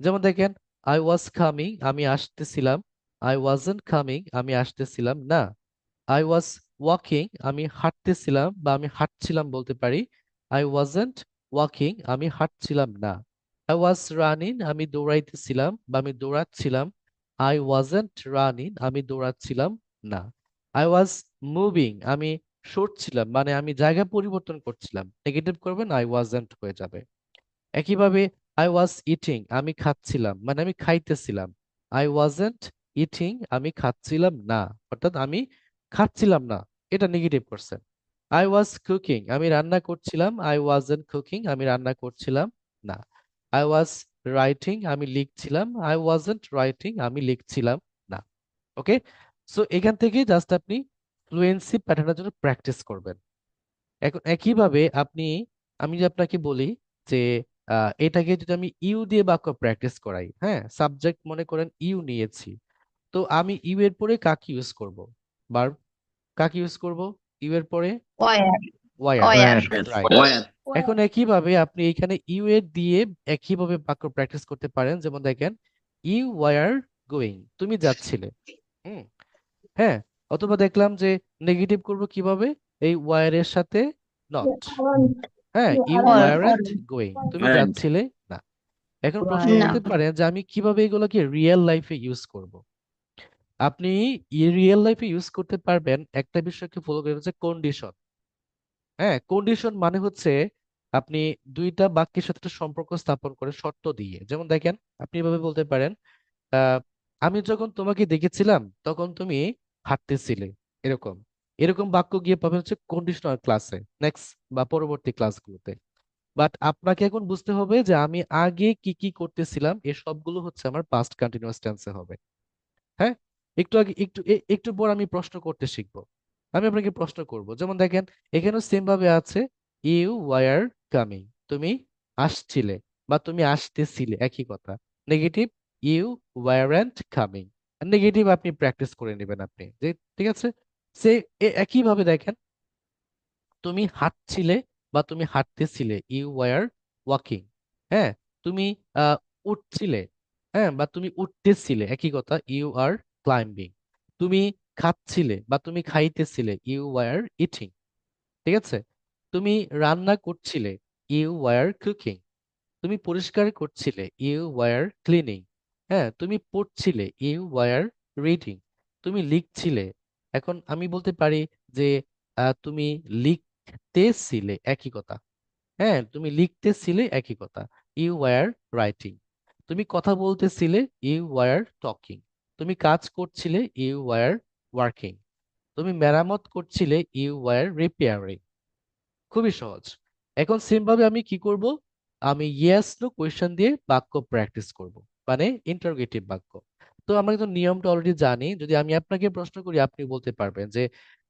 যেমন দেখেন, আই ওয়াজ কামিং আমি আসতেছিলাম, আই ওয়াজন্ট কামিং আমি আসতেছিলাম না। আই ওয়াজ ওয়াকিং আমি হাঁটতেছিলাম বা আমি হাঁটছিলাম বলতে পারি, আই ওয়াজন্ট ওয়াকিং আমি হাঁটছিলাম না। আই ওয়াজ রানিং আমি দৌড়াইতেছিলাম বা আমি দৌড়াচ্ছিলাম, আই ওয়াজন্ট রানিং আমি দৌড়াচ্ছিলাম না। আই ওয়াজ মুভিং আমি সরছিলাম, মানে আমি জায়গা পরিবর্তন করছিলাম, নেগেটিভ করবেন আই ওয়াজন্ট হয়ে যাবে। একইভাবে আই ওয়াজ ইটিং আমি খাচ্ছিলাম, মানে আমি খাইতেছিলাম, আই ওয়াজন্ট ইটিং আমি খাচ্ছিলাম না, অর্থাৎ আমি খাচ্ছিলাম না, এটা নেগেটিভ করছেন। আই ওয়াজ কুকিং আমি রান্না করছিলাম, আই ওয়াজন্ট কুকিং আমি রান্না করছিলাম না। আই ওয়াজ রাইটিং আমি লিখছিলাম, আই ওয়াজন্ট রাইটিং আমি লিখছিলাম না। ওকে, সো এখান থেকে জাস্ট আপনি ফ্লুয়েন্সি প্যাটার্নের জন্য প্র্যাকটিস করবেন। এখন একইভাবে আপনি, আমি যে আপনাকে বলি যে এটাকে যদি আমি ইউ দিয়ে বাক্য প্র্যাকটিস করাই, হ্যাঁ সাবজেক্ট মনে করেন ইউ নিয়েছি, তো আমি ইউ এর পরে কাকে ইউজ করব? ভার্ব। কাকে ইউজ করব ইউ এর পরে? Were were. Were right. এখন একইভাবে আপনি এখানে ইউ এর দিয়ে একইভাবে বাক্য প্র্যাকটিস করতে পারেন। যেমন দেখেন, ইউ ওয়ার গোয়িং তুমি যাচ্ছিলে। হুম, হ্যাঁ। অথবা দেখলাম যে নেগেটিভ করব কিভাবে, এই ওয়ার সাথে নট। হ্যাঁ, ইউ ওয়ারেন্ট গোয়িং, তুমি ওয়ারেন্ট। যাচ্ছিলে না। এখন প্রশ্ন না। করতে পারেন যে আমি কিভাবে এগুলোকে রিয়েল লাইফে ইউজ করব। আপনি রিয়েল লাইফে ইউজ করতে পারবেন একটা বিষয়কে ফলো করে, হচ্ছে কন্ডিশন। হ্যাঁ, কন্ডিশন মানে হচ্ছে আপনি দুইটা বাক্যের সাথে একটা সম্পর্ক স্থাপন করে শর্ত দিয়ে। যেমন দেখেন, আপনি এভাবে বলতে পারেন, আহ, আমি যখন তোমাকে দেখেছিলাম তখন তুমি হাঁটতেছিলে। এরকম এরকম বাক্য গিয়ে পাবেন হচ্ছে কন্ডিশনাল ক্লাসে, নেক্সট বা পরবর্তী ক্লাসগুলোতে। বাট আপনাকে এখন বুঝতে হবে যে আমি আগে কি কি করতেছিলাম, এ সবগুলো হচ্ছে আমার পাস্ট কন্টিনিউয়াস টেন্সে হবে। হ্যাঁ, একটু আগে একটু পর আমি প্রশ্ন করতে শিখবো। আমি আপনাকে প্রশ্ন করব, যেমন দেখেন এখানেও সেম ভাবে আছে, ইউ ওয়ার কামিং, তুমি আসছিলে বা তুমি আসতেছিলে, একই কথা। Negative, you weren't coming. Negative আপনি প্র্যাকটিস করে নেবেন আপনি, যে ঠিক আছে। সে একই ভাবে দেখেন, তুমি হাঁটছিলে বা তুমি হাঁটতেছিলে, ইউ ওয়ার ওয়াকিং। হ্যাঁ, তুমি আহ, উঠছিলে, হ্যাঁ, বা তুমি উঠতেছিলে, একই কথা, ইউ আর ক্লাইম্বিং। তুমি খাচ্ছিলে বা তুমি খাইতেছিলে, ইউ ওয়ার ইটিং। ঠিক আছে। তুমি রান্না করছিলে, ইউ ওয়ার কুকিং। তুমি পরিষ্কার করছিলে, ইউ ওয়ার ক্লিনিং। হ্যাঁ, তুমি পড়ছিলে, ইউ ওয়ার রিডিং। তুমি লিখছিলে। এখন আমি বলতে পারি যে তুমি লিখতেছিলে, একই কথা। হ্যাঁ, তুমি লিখতেছিলে, একই কথা, ইউ ওয়ার রাইটিং। তুমি কথা বলতেছিলে, ইউ ওয়ার টকিং। তুমি কাজ করছিলে, ইউ ওয়ার ওয়ার্কিং। তুমি মেরামত করছিলে, ইউ ওয়ার রিপেয়ারিং। খুবই সহজ। এখন সেম ভাবে আমি কি করব, আমি ইয়েস নো কোয়েশ্চেন দিয়ে বাক্য প্র্যাকটিস করব, মানে ইন্টারোগেটিভ বাক্য। তো আমরা কিন্তু নিয়মটা অলরেডি জানি। যদি আমি আপনাকে প্রশ্ন করি, আপনি বলতে পারবেন যে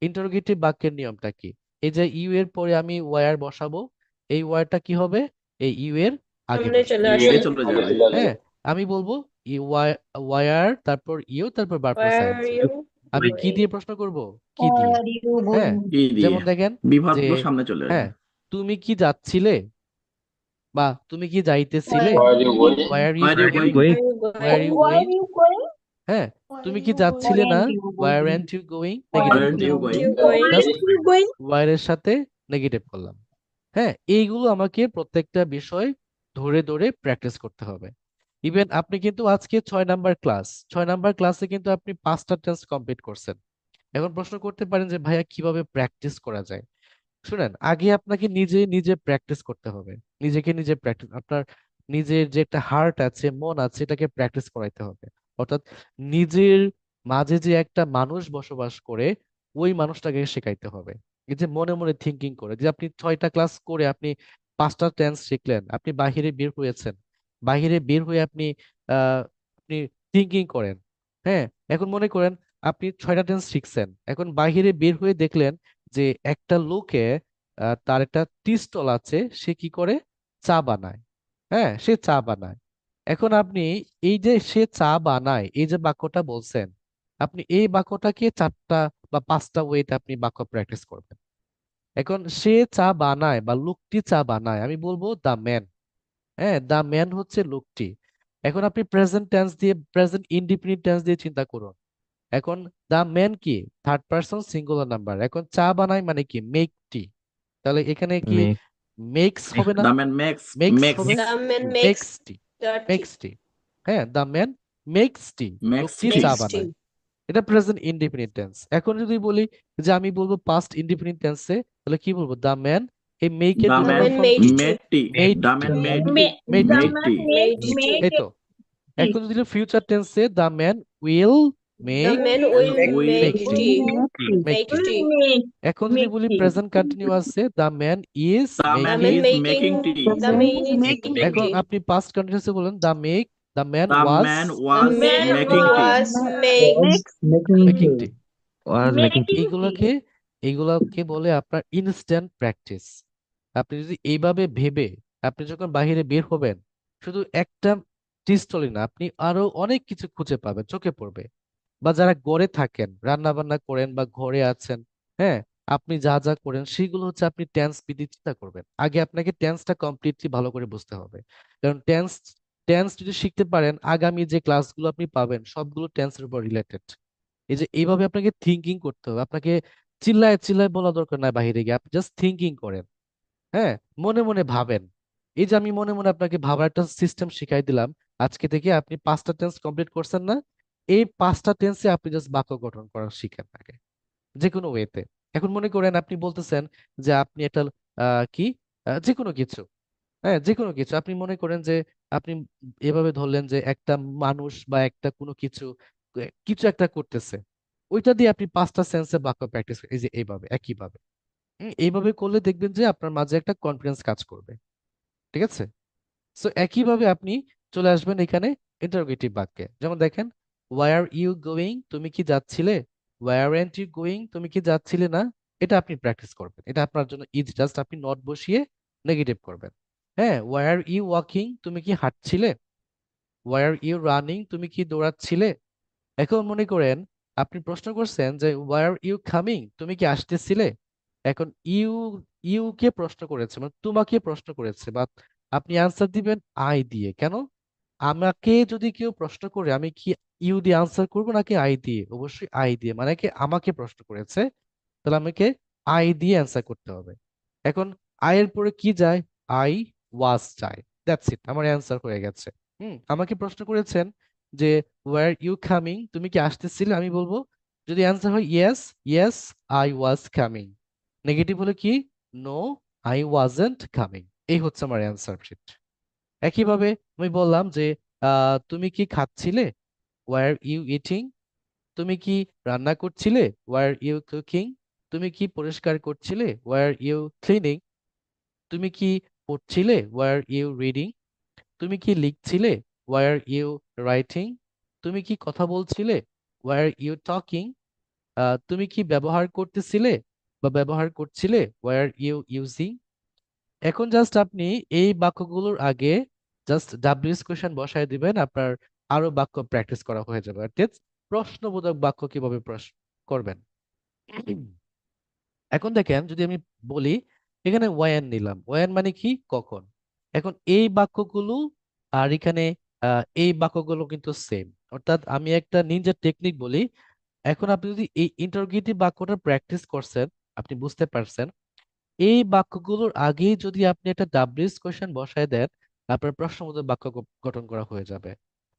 ইন্টারোগেটিভ বাক্যের নিয়মটা কি। এই যে ইউ এর পরে আমি ওয়ার বসাবো, এই ওয়ারটা কি হবে, এই ইউ এর আগে সামনে বসবে। চলে ইয়ে আসবে। চলে যাবে। হ্যাঁ, আমি বলবো ওয়ার, তারপর ইউ, তারপর verb plus Where are ING. you আমি কি going? দিয়ে প্রশ্ন করব, কি দিয়ে। Where are you হ্যাঁ, going? কি দিয়ে যেমন দেখেন বিভাগ যে, গুলো সামনে চলে আসবে। হ্যাঁ, তুমি কি যাচ্ছিলে বা তুমি কি যাইতেছিলে, Where are you going? Were are you where you going, going. Where are you were are going? You Where going. are you going? হ্যাঁ, Where তুমি are কি you যাচ্ছিলে going? না, Where are you were going? Aren't you going, Where negative where aren't you করলাম। Going. you going? Just were এর সাথে negative করলাম। হ্যাঁ, এইগুলো আমাকে প্রত্যেকটা বিষয় ধরে ধরে প্র্যাকটিস করতে হবে। ইভেন আপনি কিন্তু আজকে 6 নাম্বার ক্লাস, 6 নাম্বার ক্লাসে কিন্তু আপনি 5টা টেন্স কমপ্লিট করছেন। এখন প্রশ্ন করতে পারেন যে ভাইয়া কিভাবে প্র্যাকটিস করা যায়। শুনেন, আগে আপনাকে নিজে নিজে প্র্যাকটিস করতে হবে। নিজেকে নিজে প্র্যাকটিস, আপনার নিজের যে একটা হার্ট আছে, মন আছে, এটাকে প্র্যাকটিস করাইতে হবে। অর্থাৎ নিজের মাঝে যে একটা মানুষ বসবাস করে, ওই মানুষটাকে শেখাইতে হবে। এই যে মনে মনে থিঙ্কিং করে, যে আপনি 6টা ক্লাস করে আপনি 5টা টেন্স শিখলেন, আপনি বাহিরে বের হয়েছেন, বাহিরে বের হয়ে আপনি আপনি থিঙ্কিং করেন। হ্যাঁ, এখন মনে করেন আপনি 6টা টেন্স শিখছেন, এখন বাহিরে বের হয়ে দেখলেন যে একটা লোকে, তার একটা টি স্টল আছে, সে কি করে, চা বানায়। হ্যাঁ, সে চা বানায়। এখন আপনি এই যে সে চা বানায়, এই যে বাক্যটা বলছেন, আপনি এই বাক্যটাকে 4টা বা 5টা ওয়েতে আপনি বাক্য প্র্যাকটিস করবেন। এখন সে চা বানায় বা লোকটি চা বানায়, আমি বলবো দা ম্যান। হ্যাঁ, দা ম্যান হচ্ছে লোকটি। এখন আপনি প্রেজেন্ট টেন্স দিয়ে, প্রেজেন্ট ইনডিফিনিট টেন্স দিয়ে চিন্তা করুন। এখন দা ম্যান কি, থার্ড পারসন সিঙ্গুলার নাম্বার, এখন চা বানায় মানে কি, মেক টি। তাহলে এখানে কি make মেক্স হবে না, the man makes makes makes হবে, The man makes makes tea, the tea. Makes tea. হ্যাঁ, the man makes tea, makes লোকটি টি। চা Makes বানায়। tea. এটা প্রেজেন্ট ইনডিফিনিট টেন্স। এখন যদি বলি যে আমি বলবো পাস্ট ইনডিফিনিট টেন্সে, তাহলে কি বলবো, দ্য ম্যান, এই মেকের the The man plural man form made কি, tea. Made tea. Made the tea, man made made The tea. Made tea. man made tea. এই তো। এখন যদি ফিউচার টেন্সে, the man will The make, man will will make make tea, tea. Make Make tea. tea. এখন যদি বলি present কন্টিনিউয়াসে, the man is the The man making, man is making tea. The man is making. making এখন tea. আপনি past কন্টিনিউয়াসে বলেন, the man the was man The was man making tea. was make making tea. was making এইগুলোকে এইগুলোকে বলে আপনার instant practice. আপনি যদি এইভাবে ভেবে আপনি যখন বাইরে বের হবেন, শুধু একটা টি স্টলই না, আপনি আরো অনেক কিছু খুঁজে পাবেন, চোখে পড়বে। বা যারা ঘরে থাকেন, রান্না বান্না করেন বা ঘরে আছেন, হ্যাঁ, আপনি যা যা করেন সেগুলো হচ্ছে আপনি টেন্স বিধি চিন্তা করবেন। আগে আপনাকে টেন্সটা কমপ্লিটলি ভালো করে বুঝতে হবে। কারণ টেন্স টেন্স যদি শিখতে পারেন, আগামী যে ক্লাসগুলো আপনি পাবেন সবগুলো টেন্সের উপর রিলেটেড। এই যে এইভাবে আপনাকে থিঙ্কিং করতে হবে, আপনাকে চিল্লায় চিল্লায় বলা দরকার নাই বাইরে গিয়ে, আপনি জাস্ট থিঙ্কিং করেন। হ্যাঁ, মনে মনে ভাবেন। এই যে আমি মনে মনে আপনাকে ভাবার একটা সিস্টেম শিখাই দিলাম, আজকে থেকে আপনি 5টা টেন্স কমপ্লিট করছেন না? এই 5টা টেন্সে আপনি জাস্ট বাক্য গঠন করা শিখেন আগে, যে কোনো ওয়েতে। এখন মনে করেন আপনি বলতেছেন যে আপনি একটা কি যে কোনো কিছু, হ্যাঁ যে কোনো কিছু আপনি মনে করেন যে আপনি এভাবে ধরলেন যে একটা মানুষ বা একটা কোনো কিছু কিছু একটা করতেছে, ওইটা দিয়ে আপনি 5টা সেন্সে বাক্য প্র্যাকটিস, এই যে এইভাবে একইভাবে। এইভাবে করলে দেখবেন যে আপনার মাঝে একটা কনফিডেন্স কাজ করবে। ঠিক আছে? সো একইভাবে আপনি চলে আসবেন এখানে ইন্টারোগেটিভ বাক্যে। যেমন দেখেন, ওয়াই আর ইউ গোয়িং, তুমি কি যাচ্ছিলে? ওয়াই আরন্ট ইউ গোয়িং, তুমি কি যাচ্ছিলে না? এটা আপনি প্র্যাকটিস করবেন, এটা আপনার জন্য ইজি। জাস্ট আপনি নট বসিয়ে নেগেটিভ করবেন। হ্যাঁ, ওয়াই আর ইউ ওয়াকিং, তুমি কি হাঁটছিলে? ওয়াই আর ইউ রানিং, তুমি কি দৌড়াচ্ছিলে? এখন মনে করেন আপনি প্রশ্ন করছেন যে ওয়াই আর ইউ কামিং, তুমি কি আসতেছিলে? এখন ইউ, ইউ কে প্রশ্ন করেছে, মানে তোমাকে প্রশ্ন করেছে, বা আপনি আনসার দিবেন আই দিয়ে। কেন? আমাকে যদি কেউ প্রশ্ন করে আমি কি ইউ দিয়ে আনসার করবো নাকি আই দিয়ে? অবশ্যই আই দিয়ে, মানে কি আমাকে প্রশ্ন করেছে, তাহলে আমাকে আই দিয়ে অ্যান্সার করতে হবে। এখন আই এর পরে কি যায়? আই ওয়াজ যায়। দ্যাটস ইট, আমার অ্যান্সার হয়ে গেছে। আমাকে প্রশ্ন করেছেন যে ওয়ার ইউ কামিং, তুমি কি আসতেছিলে? আমি বলবো, যদি অ্যান্সার হয় yes, yes I was coming. Negative হলে কি? No, I wasn't coming. এই হচ্ছে আমার অ্যান্সার শিট। একইভাবে আমি বললাম যে তুমি কি খাচ্ছিলে? ওয়ার ইউ ইটিং, তুমি কি রান্না করছিলে? ওয়ার ইউ কুকিং, তুমি কি পরিষ্কার করছিলে? ওয়ার ইউ ক্লিনিং, তুমি কি পড়ছিলে? ওয়ার ইউ রিডিং, তুমি কি লিখছিলে? ওয়ার ইউ রাইটিং, তুমি কি কথা বলছিলে? ওয়ার ইউ টকিং, তুমি কি ব্যবহার করতেছিলে বা ব্যবহার করছিলে? Were you using. এখন জাস্ট আপনি এই বাক্যগুলোর আগে জাস্ট ডাব্লিউএস কোশ্চেন বসায় দিবেন, আপনার আরো বাক্য প্র্যাকটিস করা হয়ে যাবে। অর্থাৎ প্রশ্নবোধক বাক্য কিভাবে করবেন। এখন দেখেন, যদি আমি বলি এখানে ওয়ান নিলাম, ওয়ান মানে কি? কখন। এখন এই বাক্যগুলো আর এখানে এই বাক্যগুলো কিন্তু সেম। অর্থাৎ আমি একটা নিনজা টেকনিক বলি। এখন আপনি যদি এই ইন্টারোগেটিভ বাক্যটা প্র্যাকটিস করছেন, আপনি বুঝতে পারছেন, এই বাক্যগুলোর আগেই যদি আপনি একটা ডাব্লিউএস কোশ্চেন বসায় দেন, আপনার প্রশ্নবোধক বাক্য গঠন করা হয়ে যাবে।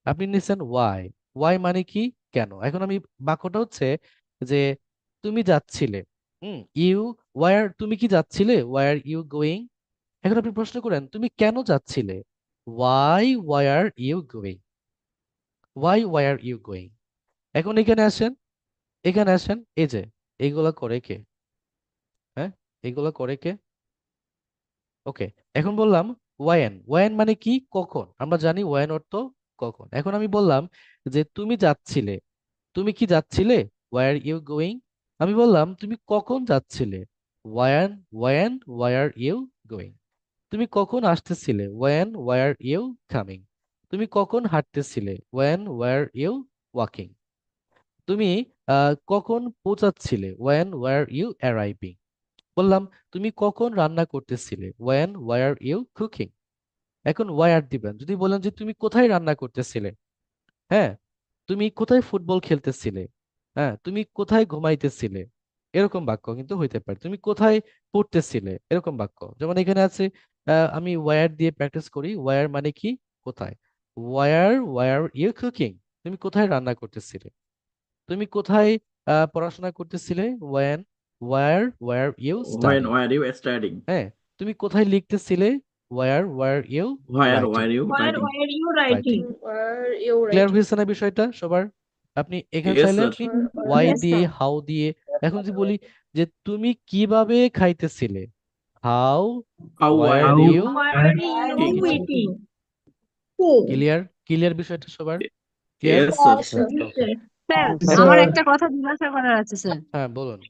আপনি নিছেন ওয়াই, ওয়াই মানে কি? কেন। এখন আমি বাক্যটা হচ্ছে যে তুমি যাচ্ছিলে, ইউ, ওয়ার, তুমি কি যাচ্ছিলে? Why are you going. এখন আপনি প্রশ্ন করেন তুমি কেন যাচ্ছিলে? Why are you going, why are you going. এখন এখানে আসেন, এখানে আসেন, এই যে এইগুলা করে কে? হ্যাঁ, এইগুলা করে কে? ওকে, এখন বললাম ওয়ান, ওয়ান মানে কি? কখন। আমরা জানি ওয়ান অর্থ কখন। এখন আমি বললাম যে তুমি যাচ্ছিলে, তুমি কি যাচ্ছিলে? Why are you going. আমি বললাম তুমি কখন যাচ্ছিলে? When, why are you going. তুমি কখন আসতেছিলে? Why are you coming. তুমি কখন হাঁটতেছিলে? Why are you walking. তুমি কখন পৌঁছাচ্ছিলে? Why are you arriving. বললাম তুমি কখন রান্না করতেছিলে? Why are you cooking. এখন ওয়াই আর দিবেন। যদি বলেন যে তুমি কোথায় রান্না করতেছিলে? হ্যাঁ, তুমি কোথায় ফুটবল খেলতেছিলে? হ্যাঁ, তুমি কোথায় ঘুমাইতেছিলে? এরকম বাক্য কিন্তু হইতে পারে। তুমি কোথায় পড়তেছিলে? এরকম বাক্য। যেমন এখানে আছে, আমি ওয়ার দিয়ে প্র্যাকটিস করি। ওয়ার মানে কি? কোথায়। ওয়াই আর ইউ কুকিং, তুমি কোথায় রান্না করতেছিলে? তুমি কোথায় পড়াশোনা করতেছিলে? Were you When studying. were you studying? হ্যাঁ, তুমি কোথায় লিখতেছিলে? Were you Where writing. were you Where writing? were you writing. writing? Were you clear writing? হয়েছে না বিষয়টা সবার? আপনি এখানে Yes, চাইলে sir. আপনি Were ওয়াই Yes, দিয়ে, sir. হাউ দিয়ে। Yes, এখন যদি sir. বলি যে তুমি কিভাবে খাইতেছিলে? How How were were How you you Why are are you eating? you eating? Clear? Clear বিষয়টা সবার? Clear? Yes, sir. Yes, sir. Yes, okay, sir. Sir, এখন আমার একটা কথা জিজ্ঞাসা করার আছে স্যার। হ্যাঁ বলুন।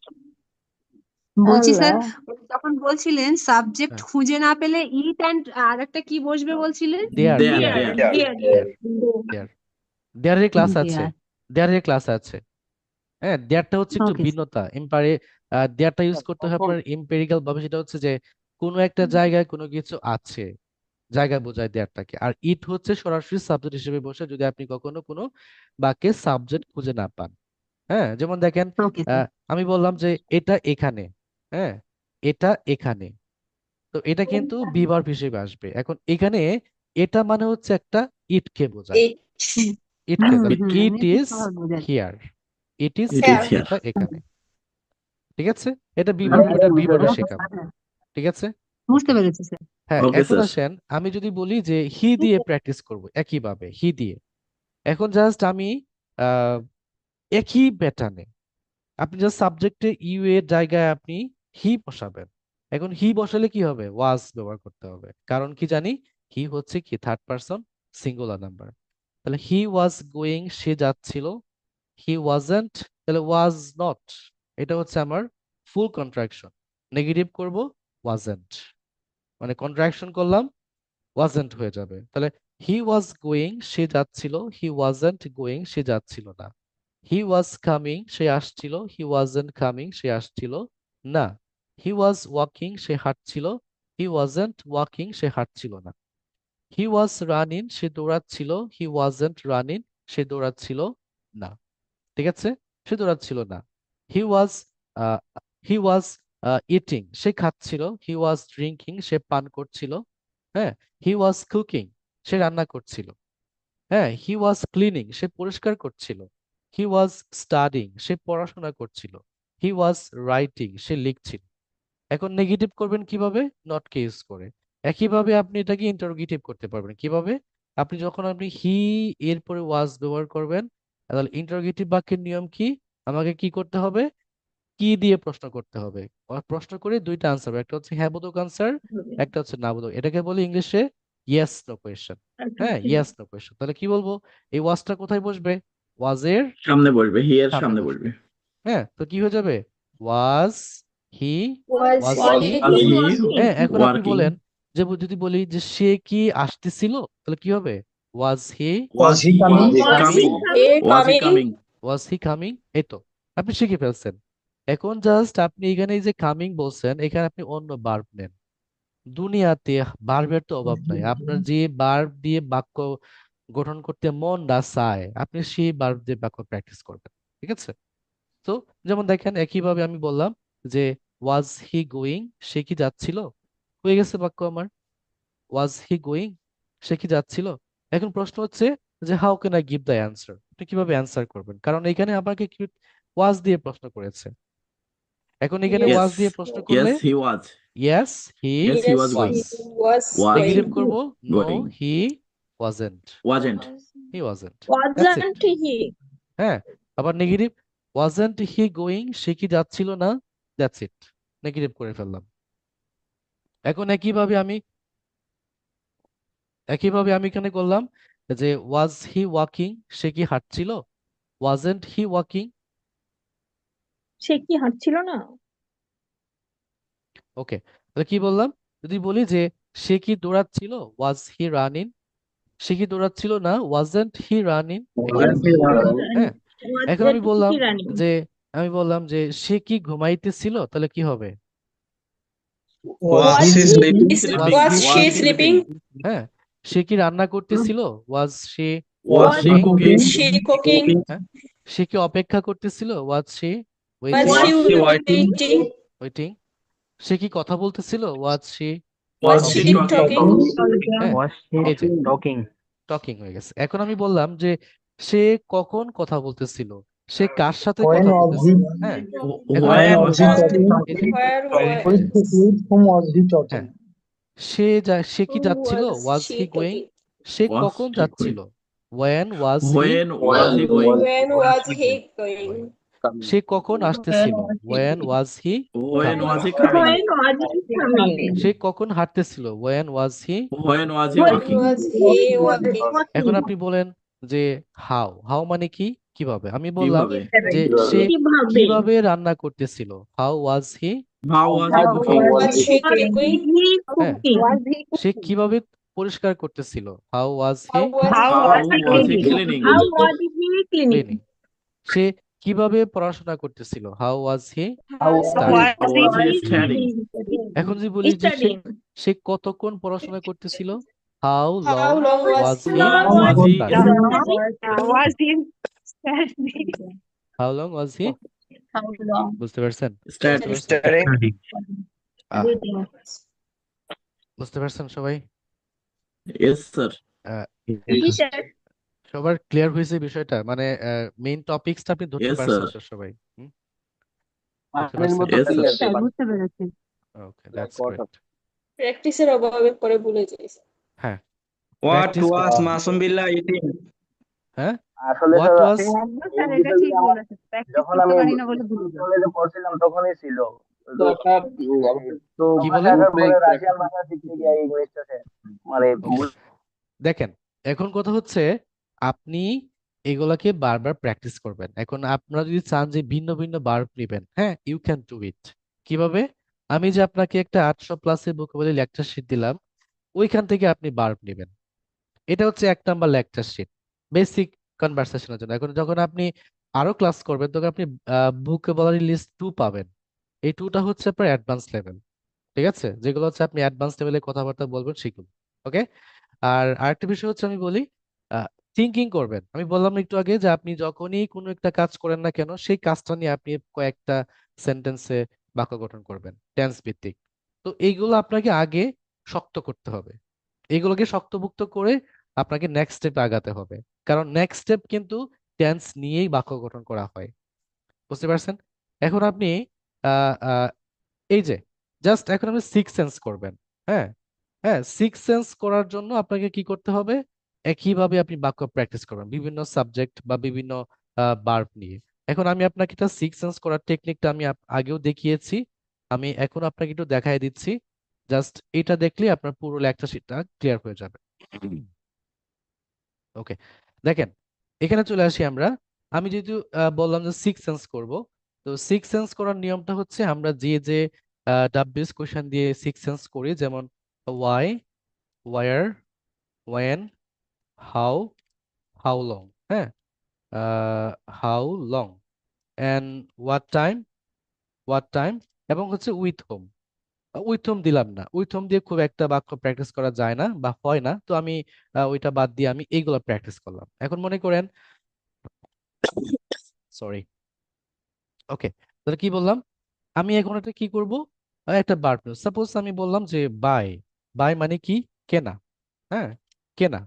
বলছি স্যার, Hello. যখন বলছিলেন সাবজেক্ট হ্যাঁ, খুঁজে না পেলে ইট অ্যান্ড আর একটা কি বসবে বলছিলেন? There There, there dear, there. there? Dear, There. There there দেয়ারের ক্লাস আছে, ডিয়ার। দেয়ারের ক্লাস আছে। হ্যাঁ, দেয়ারটা হচ্ছে একটু ওকে। ভিন্নতা। দেয়ারটা ইউজ করতে হয় তখন আপনার এম্পেরিক্যাল ভাবে, সেটা হচ্ছে যে কোনো একটা জায়গায় কোনো কিছু আছে, জায়গা বোঝায় দেয়ারটাকে। আর ইট হচ্ছে সরাসরি সাবজেক্ট হিসেবে বসে যদি আপনি কখনো কোনো বাক্যে সাবজেক্ট খুঁজে না পান। হ্যাঁ, যেমন দেখেন ওকে স্যার। আমি বললাম যে এটা এখানে, হ্যাঁ, এটা এখানে, তো এটা কিন্তু বি ভার্ব হিসেবে আসবে। এখন এখানে এটা মানে হচ্ছে একটা ইটকে বোঝায়, ইটকে, তাহলে ইট এটা ইজ সহজ বোঝায়। Here, it is It is here, here. এটা এখানে, ঠিক আছে, এটা বি মানে ভার্ব, এই এটা বি ভার্বে বিষয়টা শেখাবো, ঠিক আছে। বুঝতে ওকে, পেরেছি স্যার। হ্যাঁ, Okay, এখন sir. আসেন আমি যদি বলি যে হি দিয়ে প্র্যাকটিস করব, একইভাবে হি দিয়ে। এখন জাস্ট আমি আহ একই প্যাটার্নে আপনি জাস্ট সাবজেক্টে ইউ এর জায়গায় আপনি হি বসাবেন। এখন হি বসালে কি হবে, ওয়াজ ব্যবহার করতে হবে, কারণ কি জানি হি হচ্ছে কি থার্ড পারসন সিঙ্গুলার নাম্বার। তাহলে হি ওয়াজ গোয়িং, সে যাচ্ছিল, হি ওয়াজন্ট, তাহলে ওয়াজ নট, এটা হচ্ছে আমার ফুল কন্ট্রাকশন। নেগেটিভ করব ওয়াজন্ট, মানে কন্ট্রাকশন করলাম, ওয়াজন্ট হয়ে যাবে। তাহলে হি ওয়াজ গোয়িং, সে যাচ্ছিল, হি ওয়াজন্ট গোয়িং, সে যাচ্ছিল না। হি ওয়াজ কামিং, সে আসছিল, হি ওয়াজন্ট কামিং, সে আসছিল না। হি ওয়াজ ওয়াকিং, সে হাঁটছিল, হি ওয়াজন্ট ওয়াকিং, সে হাঁটছিল না। হি ওয়াজ রানিং, সে দৌড়াচ্ছিল, হি ওয়াজন্ট রানিং, সে দৌড়াচ্ছিল না, ঠিক আছে, সে দৌড়াচ্ছিল না। He was he was eating, সে খাচ্ছিল, হি ওয়াজ ড্রিঙ্কিং, সে পান করছিল, হ্যাঁ। হি ওয়াজ কুকিং, সে রান্না করছিল, হ্যাঁ। হি ওয়াজ ক্লিনিং, সে পরিষ্কার করছিল। হি ওয়াজ স্টাডিং, সে পড়াশোনা করছিল। হি ওয়াজ রাইটিং, সে লিখছিল। এখন নেগেটিভ করবেন কিভাবে, নট কে ইউজ করে। একইভাবে আপনি এটাকে ইন্টারোগেটিভ করতে পারবেন কিভাবে, আপনি যখন আপনি হি এরপরে ওয়াজ ব্যবহার করবেন, তাহলে ইন্টারোগেটিভ বাক্যের নিয়ম কি, আমাকে কি করতে হবে, কি দিয়ে প্রশ্ন করতে হবে। প্রশ্ন করে দুইটা আনসার, একটা হচ্ছে হ্যাঁ বোধক আনসার, একটা হচ্ছে না বোধক, এটাকে বলি ইংলিশে ইয়েস নো কোয়েশ্চেন। হ্যাঁ, ইয়েস নো কোয়েশ্চেন। তাহলে কি বলবো, এই ওয়াজটা কোথায় বসবে, ওয়াজের সামনে বসবে, হিয়ার সামনে সামনে বসবে। বসবে। হ্যাঁ, তো কি হয়ে যাবে, ওয়াজ হি, ওয়াজ Was হি, he হ্যাঁ। এখন আপনি working? বলেন যে যদি বলি যে সে কি আসতেছিল, তাহলে কি হবে, ওয়াজ হি Was he coming? coming? Was he coming? Was he coming, এই তো আপনি শিখে ফেলছেন। এখন জাস্ট আপনি এখানে এই যে কামিং বলছেন, এখানে আপনি অন্য বার্ব নেন। দুনিয়াতে বার্বের তো অভাব নাই, আপনার যে বার্ব দিয়ে বাক্য গঠন করতে মন না চায়, আপনি সেই বার্ব দিয়ে বাক্য প্র্যাকটিস করবেন, ঠিক আছে। তো যেমন দেখেন একইভাবে আমি বললাম যে ওয়াজ হি গোয়িং, সে কি যাচ্ছিল, হয়ে গেছে বাক্য আমার, ওয়াজ হি গোয়িং, সে কি যাচ্ছিল। এখন প্রশ্ন হচ্ছে যে how can I give the answer, আপনি কিভাবে অ্যান্সার করবেন, কারণ এখানে আমাকে কি ওয়াজ দিয়ে প্রশ্ন করেছে। এখন এখানে Yes. ওয়াজ দিয়ে প্রশ্ন করলে Yes, he was. Yes he Yes, he was was, going. Was negative করব no going. He wasn't, Wasn't. He wasn't, that's it. he? হ্যাঁ, আবার নেগেটিভ, ওয়াজেন্ট হি গোয়িং, সে কি যাচ্ছিল না, দ্যাটস ইট, নেগেটিভ করে ফেললাম। এখন একইভাবে আমি এখানে করলাম যে ওয়াজ হি ওয়াকিং, সে কি হাঁটছিল, ওয়াজেন্ট হি ওয়াকিং, সে কি হাঁটছিল না? ওকে। তাহলে কি বললাম, যদি বলি যে সে কি দৌড়াচ্ছিল, ওয়াজ হি রানিং, সে কি দৌড়াচ্ছিল না, ওয়াজেন্ট হি রানিং, একইভাবে, হ্যাঁ। এখন আমি বললাম যে সে কি ঘুমাইতেছিল, তাহলে কি হবে, Was he he sleeping? Was Was he sleeping? হ্যাঁ। সে কি রান্না করতেছিল, ওয়াজ C Was he cooking, cooking? হ্যাঁ। সে কি অপেক্ষা করতেছিল, ওয়াজ C Was he waiting? Waiting. সে কি কথা বলতেছিল, ওয়াজ সি Was he talking? হ্যাঁ, Was এই যে he talking? টকিং হয়ে গেছে। এখন আমি বললাম যে সে কখন কথা বলতেছিল, সে কার সাথে When কথা was বলতেছিল, he? হ্যাঁ। এখন When আমি was he talking? এই যে With whom was he হ্যাঁ, talking? সে কি যাচ্ছিল, ওয়াজ হি গোয়িং, সে Was কখন he যাচ্ছিল, when was he When was he going? সে কখন আসতেছিল, when was he When coming, was he coming? সে কখন হাঁটতেছিল, when was he. When was he walking? এখন আপনি বলেন যে হাউ, হাউ মানে কি, কিভাবে, আমি বললাম কিভাবে? যে সে কিভাবে রান্না করতেছিল, how was he, How was he cooking? হ্যাঁ। সে কিভাবে পরিষ্কার করতেছিল, how was he How was he cleaning? Cleaning. সে কিভাবে পড়াশোনা করতেছিল, how was he How studying. How was he studying? এখন যদি বলি যে সে কতক্ষণ পড়াশোনা করতেছিল, how long was he Long was he studying. How long was he? How long? বুঝতে পারছেন? বুঝতে Study. পারছেন? Study. আহ, Reading. বুঝতে পারছেন সবাই? Yes, sir. আহ, জি স্যার। সবার ক্লিয়ার হয়েছে বিষয়টা? মানে মেইন টপিকসটা আপনি ধরতে Yes, পারছেন sir. তো সবাই? বুঝতে পানির পারছেন? মতো Yes, ক্লিয়ার sir. স্যার বুঝতে পেরেছি। ওকে, দ্যাটস গ্রেট। প্র্যাকটিসের অভাবে পরে ভুলে যাই স্যার। হ্যাঁ, What প্র্যাকটিস was করতে হবে। Masum Billah eating? হ্যাঁ, আসলে হোয়াট স্যার ওয়াজ? একদম এই স্যার, এটা বিষয়টি ঠিক আমার বলেছেন, প্র্যাকটিস যখন করতে আমি পারি না বলে ভুলে যাই। কলেজে পড়ছিলাম তখনই ছিল। তো কি ভাষা বলেন? আসার পরে রাশিয়ান ভাষা শিখতে গিয়ে ইংলিশটা মানে ওকে, দেখেন এখন কথা হচ্ছে আপনি এগুলাকে বারবার প্র্যাকটিস করবেন। এখন আপনারা যদি চান যে ভিন্ন ভিন্ন ভার্ব নেবেন, হ্যাঁ, ইউ ক্যান ডু ইট। কিভাবে? আমি যে আপনাকে একটা 800+ ভোকাবুলারি লেকচার শিট দিলাম, ওইখান থেকে আপনি ভার্ব নেবেন। এটা হচ্ছে 1 নাম্বার লেকচার শিট, বেসিক কনভারসেশনের জন্য। এখন যখন আপনি আরো ক্লাস করবেন তখন আপনি ভোকাবুলারি লিস্ট 2 পাবেন। এই 2টা হচ্ছে আপনার অ্যাডভান্স লেভেল, ঠিক আছে? যেগুলো হচ্ছে আপনি অ্যাডভান্স লেভেলে কথাবার্তা বলবেন সেগুলো। ওকে, আর আরেকটা বিষয় হচ্ছে আমি বলি, থিঙ্কিং করবেন। আমি বললাম একটু আগে যে আপনি যখনই কোনো একটা কাজ করেন না কেন, সেই কাজটা নিয়ে আপনি কয়েকটা সেন্টেন্সে বাক্য গঠন করবেন টেন্স ভিত্তিক। তো এইগুলো আপনাকে আগে শক্ত করতে হবে। এগুলোকে শক্তপোক্ত করে আপনাকে নেক্সট স্টেপে আগাতে হবে, কারণ নেক্সট স্টেপ কিন্তু টেন্স নিয়েই বাক্য গঠন করা হয়। বুঝতে পারছেন? এখন আপনি আহ আহ, এই যে জাস্ট এখন আপনি সিক্স সেন্স করবেন। হ্যাঁ, হ্যাঁ, সিক্স সেন্স করার জন্য আপনাকে কি করতে হবে? একইভাবে আপনি বাক্য প্র্যাকটিস করবেন বিভিন্ন সাবজেক্ট বা বিভিন্ন ভার্ব নিয়ে। এখন আমি আপনাকে একটা সিক্স সেন্স করার টেকনিকটা আমি আগেও দেখিয়েছি, আমি এখন আপনাকে একটু দেখাই দিচ্ছি। জাস্ট এটা দেখলে আপনার পুরো লেকচার শিটটা ক্লিয়ার হয়ে যাবে। ওকে, দেখেন এখানে চলে আসি আমরা। আমি যেহেতু বললাম যে সিক্স সেন্স করব, তো সিক্স সেন্স করার নিয়মটা হচ্ছে আমরা যে যে ডাব্লিউএস কোশ্চেন দিয়ে সিক্স সেন্স করি, যেমন why, where, when, how, how long, হ্যাঁ, how long, and what time, what time, এবং হচ্ছে উইথ হোম। উইথ হোম দিলাম না, উইথ হোম দিয়ে খুব একটা বাক্য প্র্যাকটিস করা যায় না বা হয় না, তো আমি ওইটা বাদ দিয়ে আমি এইগুলো প্র্যাকটিস করলাম। এখন মনে করেন, সরি, ওকে, তাহলে কি বললাম? আমি এখন একটা কি করব? একটা ভার্ব নিব। সাপোজ আমি বললাম যে বাই। বাই মানে কি? কেনা। হ্যাঁ, কেনা।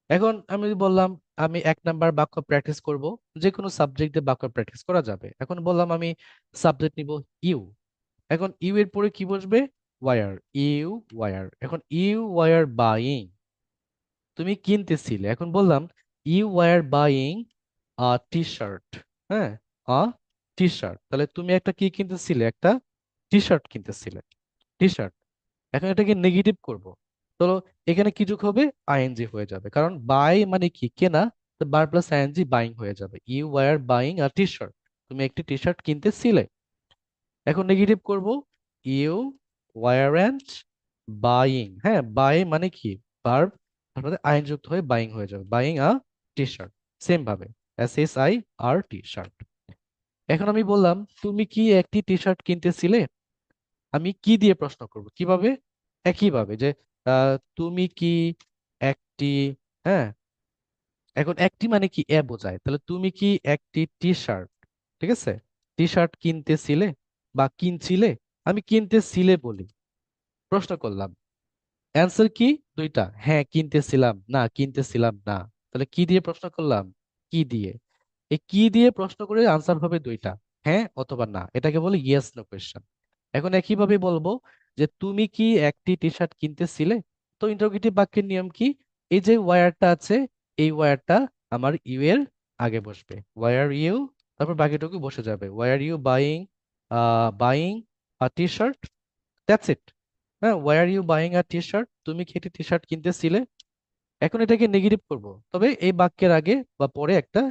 এখন আমি যদি বললাম আমি 1 নাম্বার বাক্য প্র্যাকটিস করব, যে কোনো সাবজেক্টে বাক্য প্র্যাকটিস করা যাবে। এখন বললাম আমি সাবজেক্ট নিব ইউ। এখন ইউ এর পরে কি বসবে? ওয়ার। You were. এখন ইউ ওয়ার বাইং, তুমি কিনতেছিলে। এখন বললাম you were buying a T shirt. হ্যাঁ, আ টি শার্ট, তাহলে তুমি একটা কি কিনতেছিলে? একটা টি শার্ট কিনতেছিলে, টি শার্ট। এখন এটাকে নেগেটিভ করব, তো এখানে কি যোগ হবে? আইএনজি হয়ে যাবে, কারণ বাই মানে কি? কেনা। তো বার প্লাস আইএনজি বাইং হয়ে যাবে। You were buying a T shirt, তুমি একটি টি শার্ট কিনতেছিলে। এখন নেগেটিভ করব, ইউ ওয়ারেন্ট বাইং। হ্যাঁ, বাই মানে কি? ভার্ব, তারপরে আইন যুক্ত হয়ে বাইং হয়ে যাবে, buying a T shirt. Same ভাবে SSIRT শার্ট। এখন আমি বললাম তুমি কি একটি টি শার্ট কিনতেছিলে। আমি কি দিয়ে প্রশ্ন করব? কিভাবে? একইভাবে যে তুমি কি একটি, হ্যাঁ, এখন একটি মানে কি? বোঝায়, তাহলে তুমি কি একটি টি শার্ট, ঠিক আছে, টি শার্ট কিনতেছিলে বা কিনছিলে। আমি কিনতেছিলে বলি, প্রশ্ন করলাম। অ্যান্সার কি? দুইটা, হ্যাঁ কিনতেছিলাম, না কিনতেছিলাম না। তাহলে কি দিয়ে প্রশ্ন করলাম? কি দিয়ে। এই কি দিয়ে প্রশ্ন করে আনসার হবে দুইটা, হ্যাঁ অথবা না। এটাকে বলে ইয়েস নো কোয়েশ্চেন। এখন একইভাবে বলবো যে তুমি কি একটি টি শার্ট কিনতেছিলে। তো ইন্টারোগেটিভ বাক্যের নিয়ম কি? এই যে ওয়ারটা আছে, এই ওয়ারটা আমার ইউ এর আগে বসবে, ওয়ার ইউ, তারপর বাকিটুকু বসে যাবে, were you buying, buying a T shirt, that's it. হ্যাঁ, why are you buying a T shirt, তুমি কি একটি টি শার্ট কিনতেছিলে। এখন এটাকে নেগেটিভ করব, তবে এই বাক্যের আগে বা পরে একটা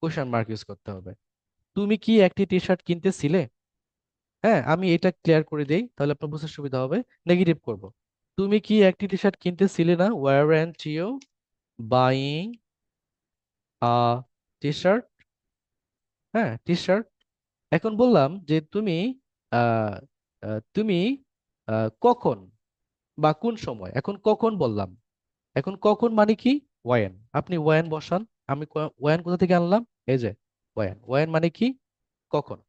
কোশ্চেন মার্ক ইউজ করতে হবে। তুমি কি একটি টি শার্ট কিনতেছিলে। হ্যাঁ, আমি এটা ক্লিয়ার করে দেই তাহলে আপনার বুঝতে সুবিধা হবে। নেগেটিভ করব, তুমি কি একটি টি শার্ট কিনতেছিলে না, weren't you buying a T shirt. হ্যাঁ, টি শার্ট। এখন বললাম যে তুমি আহ তুমি কখন বা কোন সময়। এখন কখন বললাম, এখন কখন মানে কি? ওয়েন। আপনি ওয়েন বসান। আমি ওয়েন কোথা থেকে আনলাম? এই যে ওয়েন। ওয়েন মানে কি? কখন।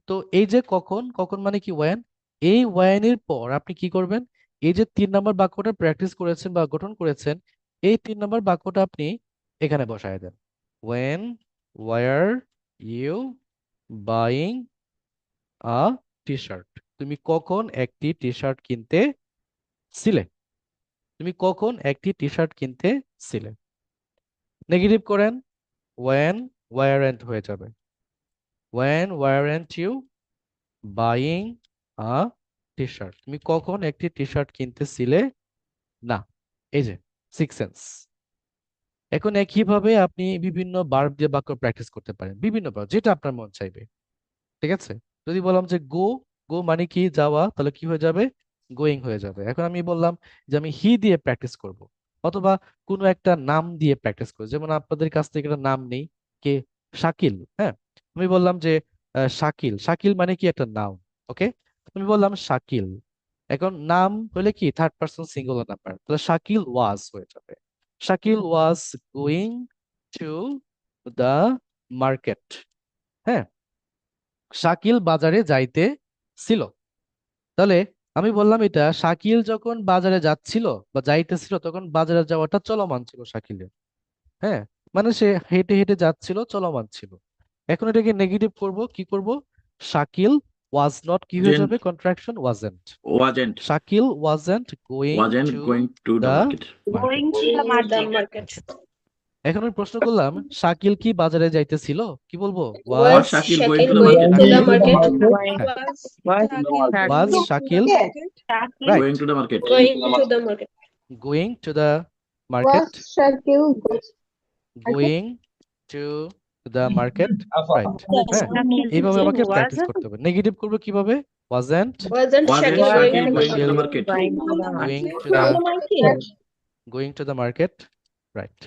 তো এই যে কখন, কখন মানে কি ওয়েন, এই ওয়েনের পর আপনি কি করবেন, এই যে 3 নম্বর বাক্যটা প্র্যাকটিস করেছেন বা গঠন করেছেন, এই 3 নম্বর বাক্যটা আপনি এখানে বসায় দেন। When were you buying a T shirt, তুমি কখন একটি টি শার্ট কিনতে ছিলে, তুমি কখন একটি টি শার্ট কিনতে ছিলে। নেগেটিভ করেন, ওয়েন ওয়ারেন্ট হয়ে যাবে, when weren't you buying a T shirt, তুমি কখন একটি টি শার্ট কিনতেছিলে না। এই যে সিক্স সেন্স। এখন একইভাবে আপনি বিভিন্ন ভার্ব দিয়ে বাক্য প্র্যাকটিস করতে পারেন, বিভিন্ন ভার্ব যেটা আপনার মন চাইবে। ঠিক আছে, যদি বললাম যে গো, গো মানে কি যাওয়া, তাহলে কি হয়ে যাবে, গোয়িং হয়ে যাবে। এখন আমি বললাম যে আমি হি দিয়ে প্র্যাকটিস করব, অথবা কোনো একটা নাম দিয়ে প্র্যাকটিস করব, যেমন আপনাদের কাছ থেকে একটা নাম নেই, কে, শাকিল। হ্যাঁ, আমি বললাম যে শাকিল, শাকিল মানে কি একটা নাউন। ওকে, আমি বললাম শাকিল। এখন নাম হলে কি থার্ড পার্সন সিঙ্গুলার নাম্বার, তাহলে শাকিল ওয়াজ হয়ে যাবে, Shakil was going to the market. হ্যাঁ, শাকিল বাজারে যাইতে ছিল। তাহলে আমি বললাম এটা শাকিল যখন বাজারে যাচ্ছিল বা যাইতেছিল, তখন বাজারে যাওয়াটা চলমান ছিল শাকিলের। হ্যাঁ, মানে সে হেঁটে হেঁটে যাচ্ছিল, চলমান ছিল। এখন এটাকে নেগেটিভ করব, কি করব, শাকিল ওয়াজ নট, কি হয়ে Gent যাবে, contraction wasn't, wasn't Shakil wasn't going to going to the the market. Going market. To the The market. market. এখন আমি প্রশ্ন করলাম শাকিল কি বাজারে যাইতেছিল, কি বলবো, Was Was was, Shakil going Shakil to the going market? to the market? হ্যাঁ, Was was Shakil, Shakil right, Going to the market. going to the market? Going to the market, Shakil going to the market, right. হ্যাঁ, শাকিল এইভাবে আমাকে ওয়াজ practice করতে হবে। Negative করবো কিভাবে, wasn't Wasn't Wasn't Shakil going Shakil to the going to the market? market? Going to the, going to the market, right.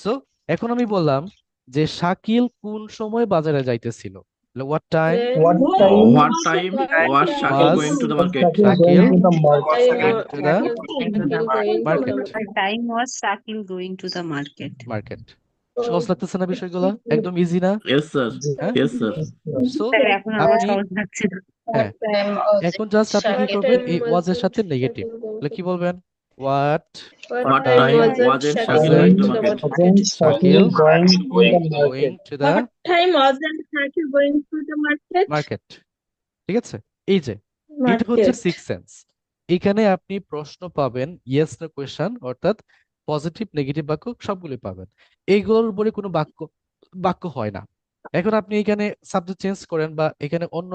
So এখন আমি বললাম যে শাকিল কোন সময় বাজারে যাইতেছিল, what time What time What time was Shakil was going to the was market? Shakil Shakil going to the market? Going to the market, time was Shakil going to the market. Market. সহজ লাগতেছে না বিষয়গুলো, একদম ইজি না। Yes, sir. হ্যাঁ, Yes, sir. So sir এখন আমার আপনি, সহজ লাগছে না। হ্যাঁ, এখন জাস্ট আপনি কি What করবেন, time এই ওয়াজ এর সাথে wasn't নেগেটিভ, Shakil going তাহলে to? কি বলবেন, what What time time Wasn't wasn't Shakil Shakil going going to to the the market? market? Wasn't Shakil going to the going market? To the Time wasn't Shakil going to the market? Market. ঠিক আছে, এই যে এটা হচ্ছে Market. Six sense. এখানে আপনি প্রশ্ন পাবেন, ইয়েস নো কোয়েশ্চন, অর্থাৎ পজিটিভ নেগেটিভ বাক্য সবগুলো পাবেন। এইগুলোর উপরে কোনো বাক্য বাক্য হয় না। এখন আপনি এখানে সাবজেক্ট চেঞ্জ করেন বা এখানে অন্য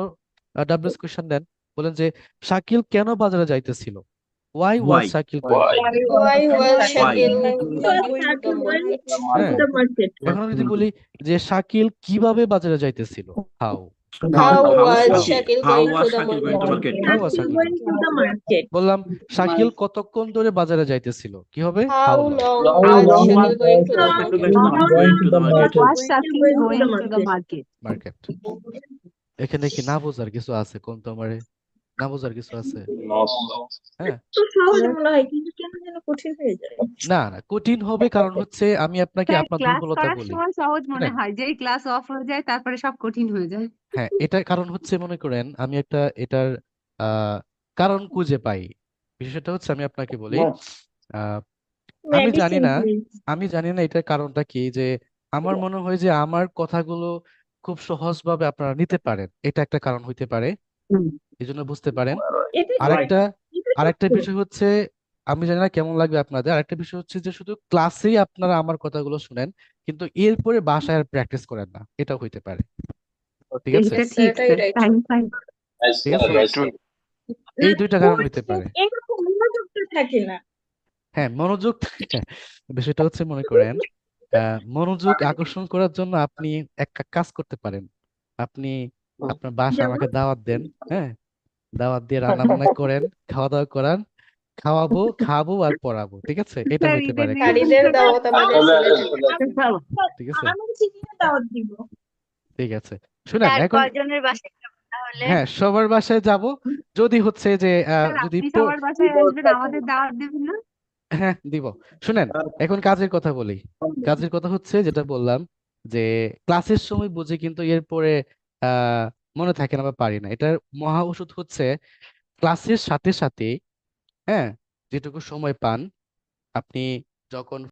ডাব্লিউএস কোয়েশ্চন দেন, বলেন যে শাকিল কেন বাজারে যাইতেছিল, why was Why? Shakil going to, Why was Why? Shakil going to হ্যাঁ, the market? এখন আমি যদি বলি যে শাকিল কিভাবে বাজারে যাইতেছিল, how, How How was How? Shakil how going was to the Shakil going to market? market? How was Shakil going, to the market? বললাম শাকিল কতক্ষণ ধরে বাজারে যাইতেছিল, কি হবে, How how long, long How was long Shakil going to the Shakil market? going to the market? Was Shakil going to the market. Market. এখানে কি না বোঝার কিছু আছে, কোন তোমারে না বোঝার কিছু আছে? হ্যাঁ, তো সহজ মনে হয় কিন্তু কেন যেন কঠিন হয়ে যায়। না না, কঠিন হবে কারণ হচ্ছে আমি আপনাকে স্যার আপনার ক্লাস দুর্বলতা করার বলি। সময় সহজ মনে শুনেন, হয়, যেই ক্লাস অফ হয়ে যায় তারপরে সব কঠিন হয়ে যায়। হ্যাঁ, এটা কারণ হচ্ছে, মনে করেন আমি একটা এটার আহ কারণ খুঁজে পাই। বিষয়টা হচ্ছে আমি আপনাকে বলি, আহ আমি জানি মেডিসিন না, প্লিজ। আমি জানি না এটার কারণটা কি, যে আমার মনে হয় যে আমার কথাগুলো খুব সহজভাবে আপনারা নিতে পারেন, এটা একটা কারণ হইতে পারে, এই জন্য বুঝতে পারেন। এটা আরেকটা এটা আরেকটা সত্য। বিষয় হচ্ছে, আমি জানি না কেমন লাগবে আপনাদের, আরেকটা বিষয় হচ্ছে যে শুধু ক্লাসেই আপনারা আমার কথাগুলো শুনেন, কিন্তু এরপরে বাসায় আর প্র্যাকটিস করেন না, এটাও হইতে পারে। ঠিক আছে, এটা ঠিক এটাই স্যার, রাইট। টাইম পাই। ঠিক আছে, এই দুইটা কারণ হইতে পারে। এরকম মনোযোগটা থাকে না। হ্যাঁ, মনোযোগ, হ্যাঁ, বিষয়টা হচ্ছে মনে করেন মনোযোগ আকর্ষণ করার জন্য আপনি এক কাজ করতে পারেন, আপনি আপনার বাসায় আমাকে দাওয়াত দেন, হ্যাঁ, দাওয়াত দিয়ে রান্না বান্না করেন, খাওয়া দাওয়া করান, খাওয়াবো আর পড়াবো, ঠিক আছে, এটা স্যার হইতে ঈদের পারে দিন কারণ। নারীদের দাওয়াত আমাদের সিলেটে। ঠিক আছে, আমি চিকেনের দাওয়াত দিব। ঠিক আছে, শুনেন এখন, কয়জনের বাসায় যাব তাহলে? হ্যাঁ, সবার বাসায় যাব, যদি হচ্ছে যে স্যার যদি আপনি সবার বাসায় আসবেন, আমাদের দাওয়াত দেবেন না? হ্যাঁ দিব। শুনেন, এখন কাজের কথা বলি। কাজের কথা হচ্ছে যেটা বললাম, যে ক্লাসের সময় বুঝে কিন্তু এরপরে আহ মনে থাকে না বা পারি না। এটার মহা ওষুধ হচ্ছে ক্লাসের সাথে সাথে, হ্যাঁ, যেটুকু সময় পান আপনি, যখন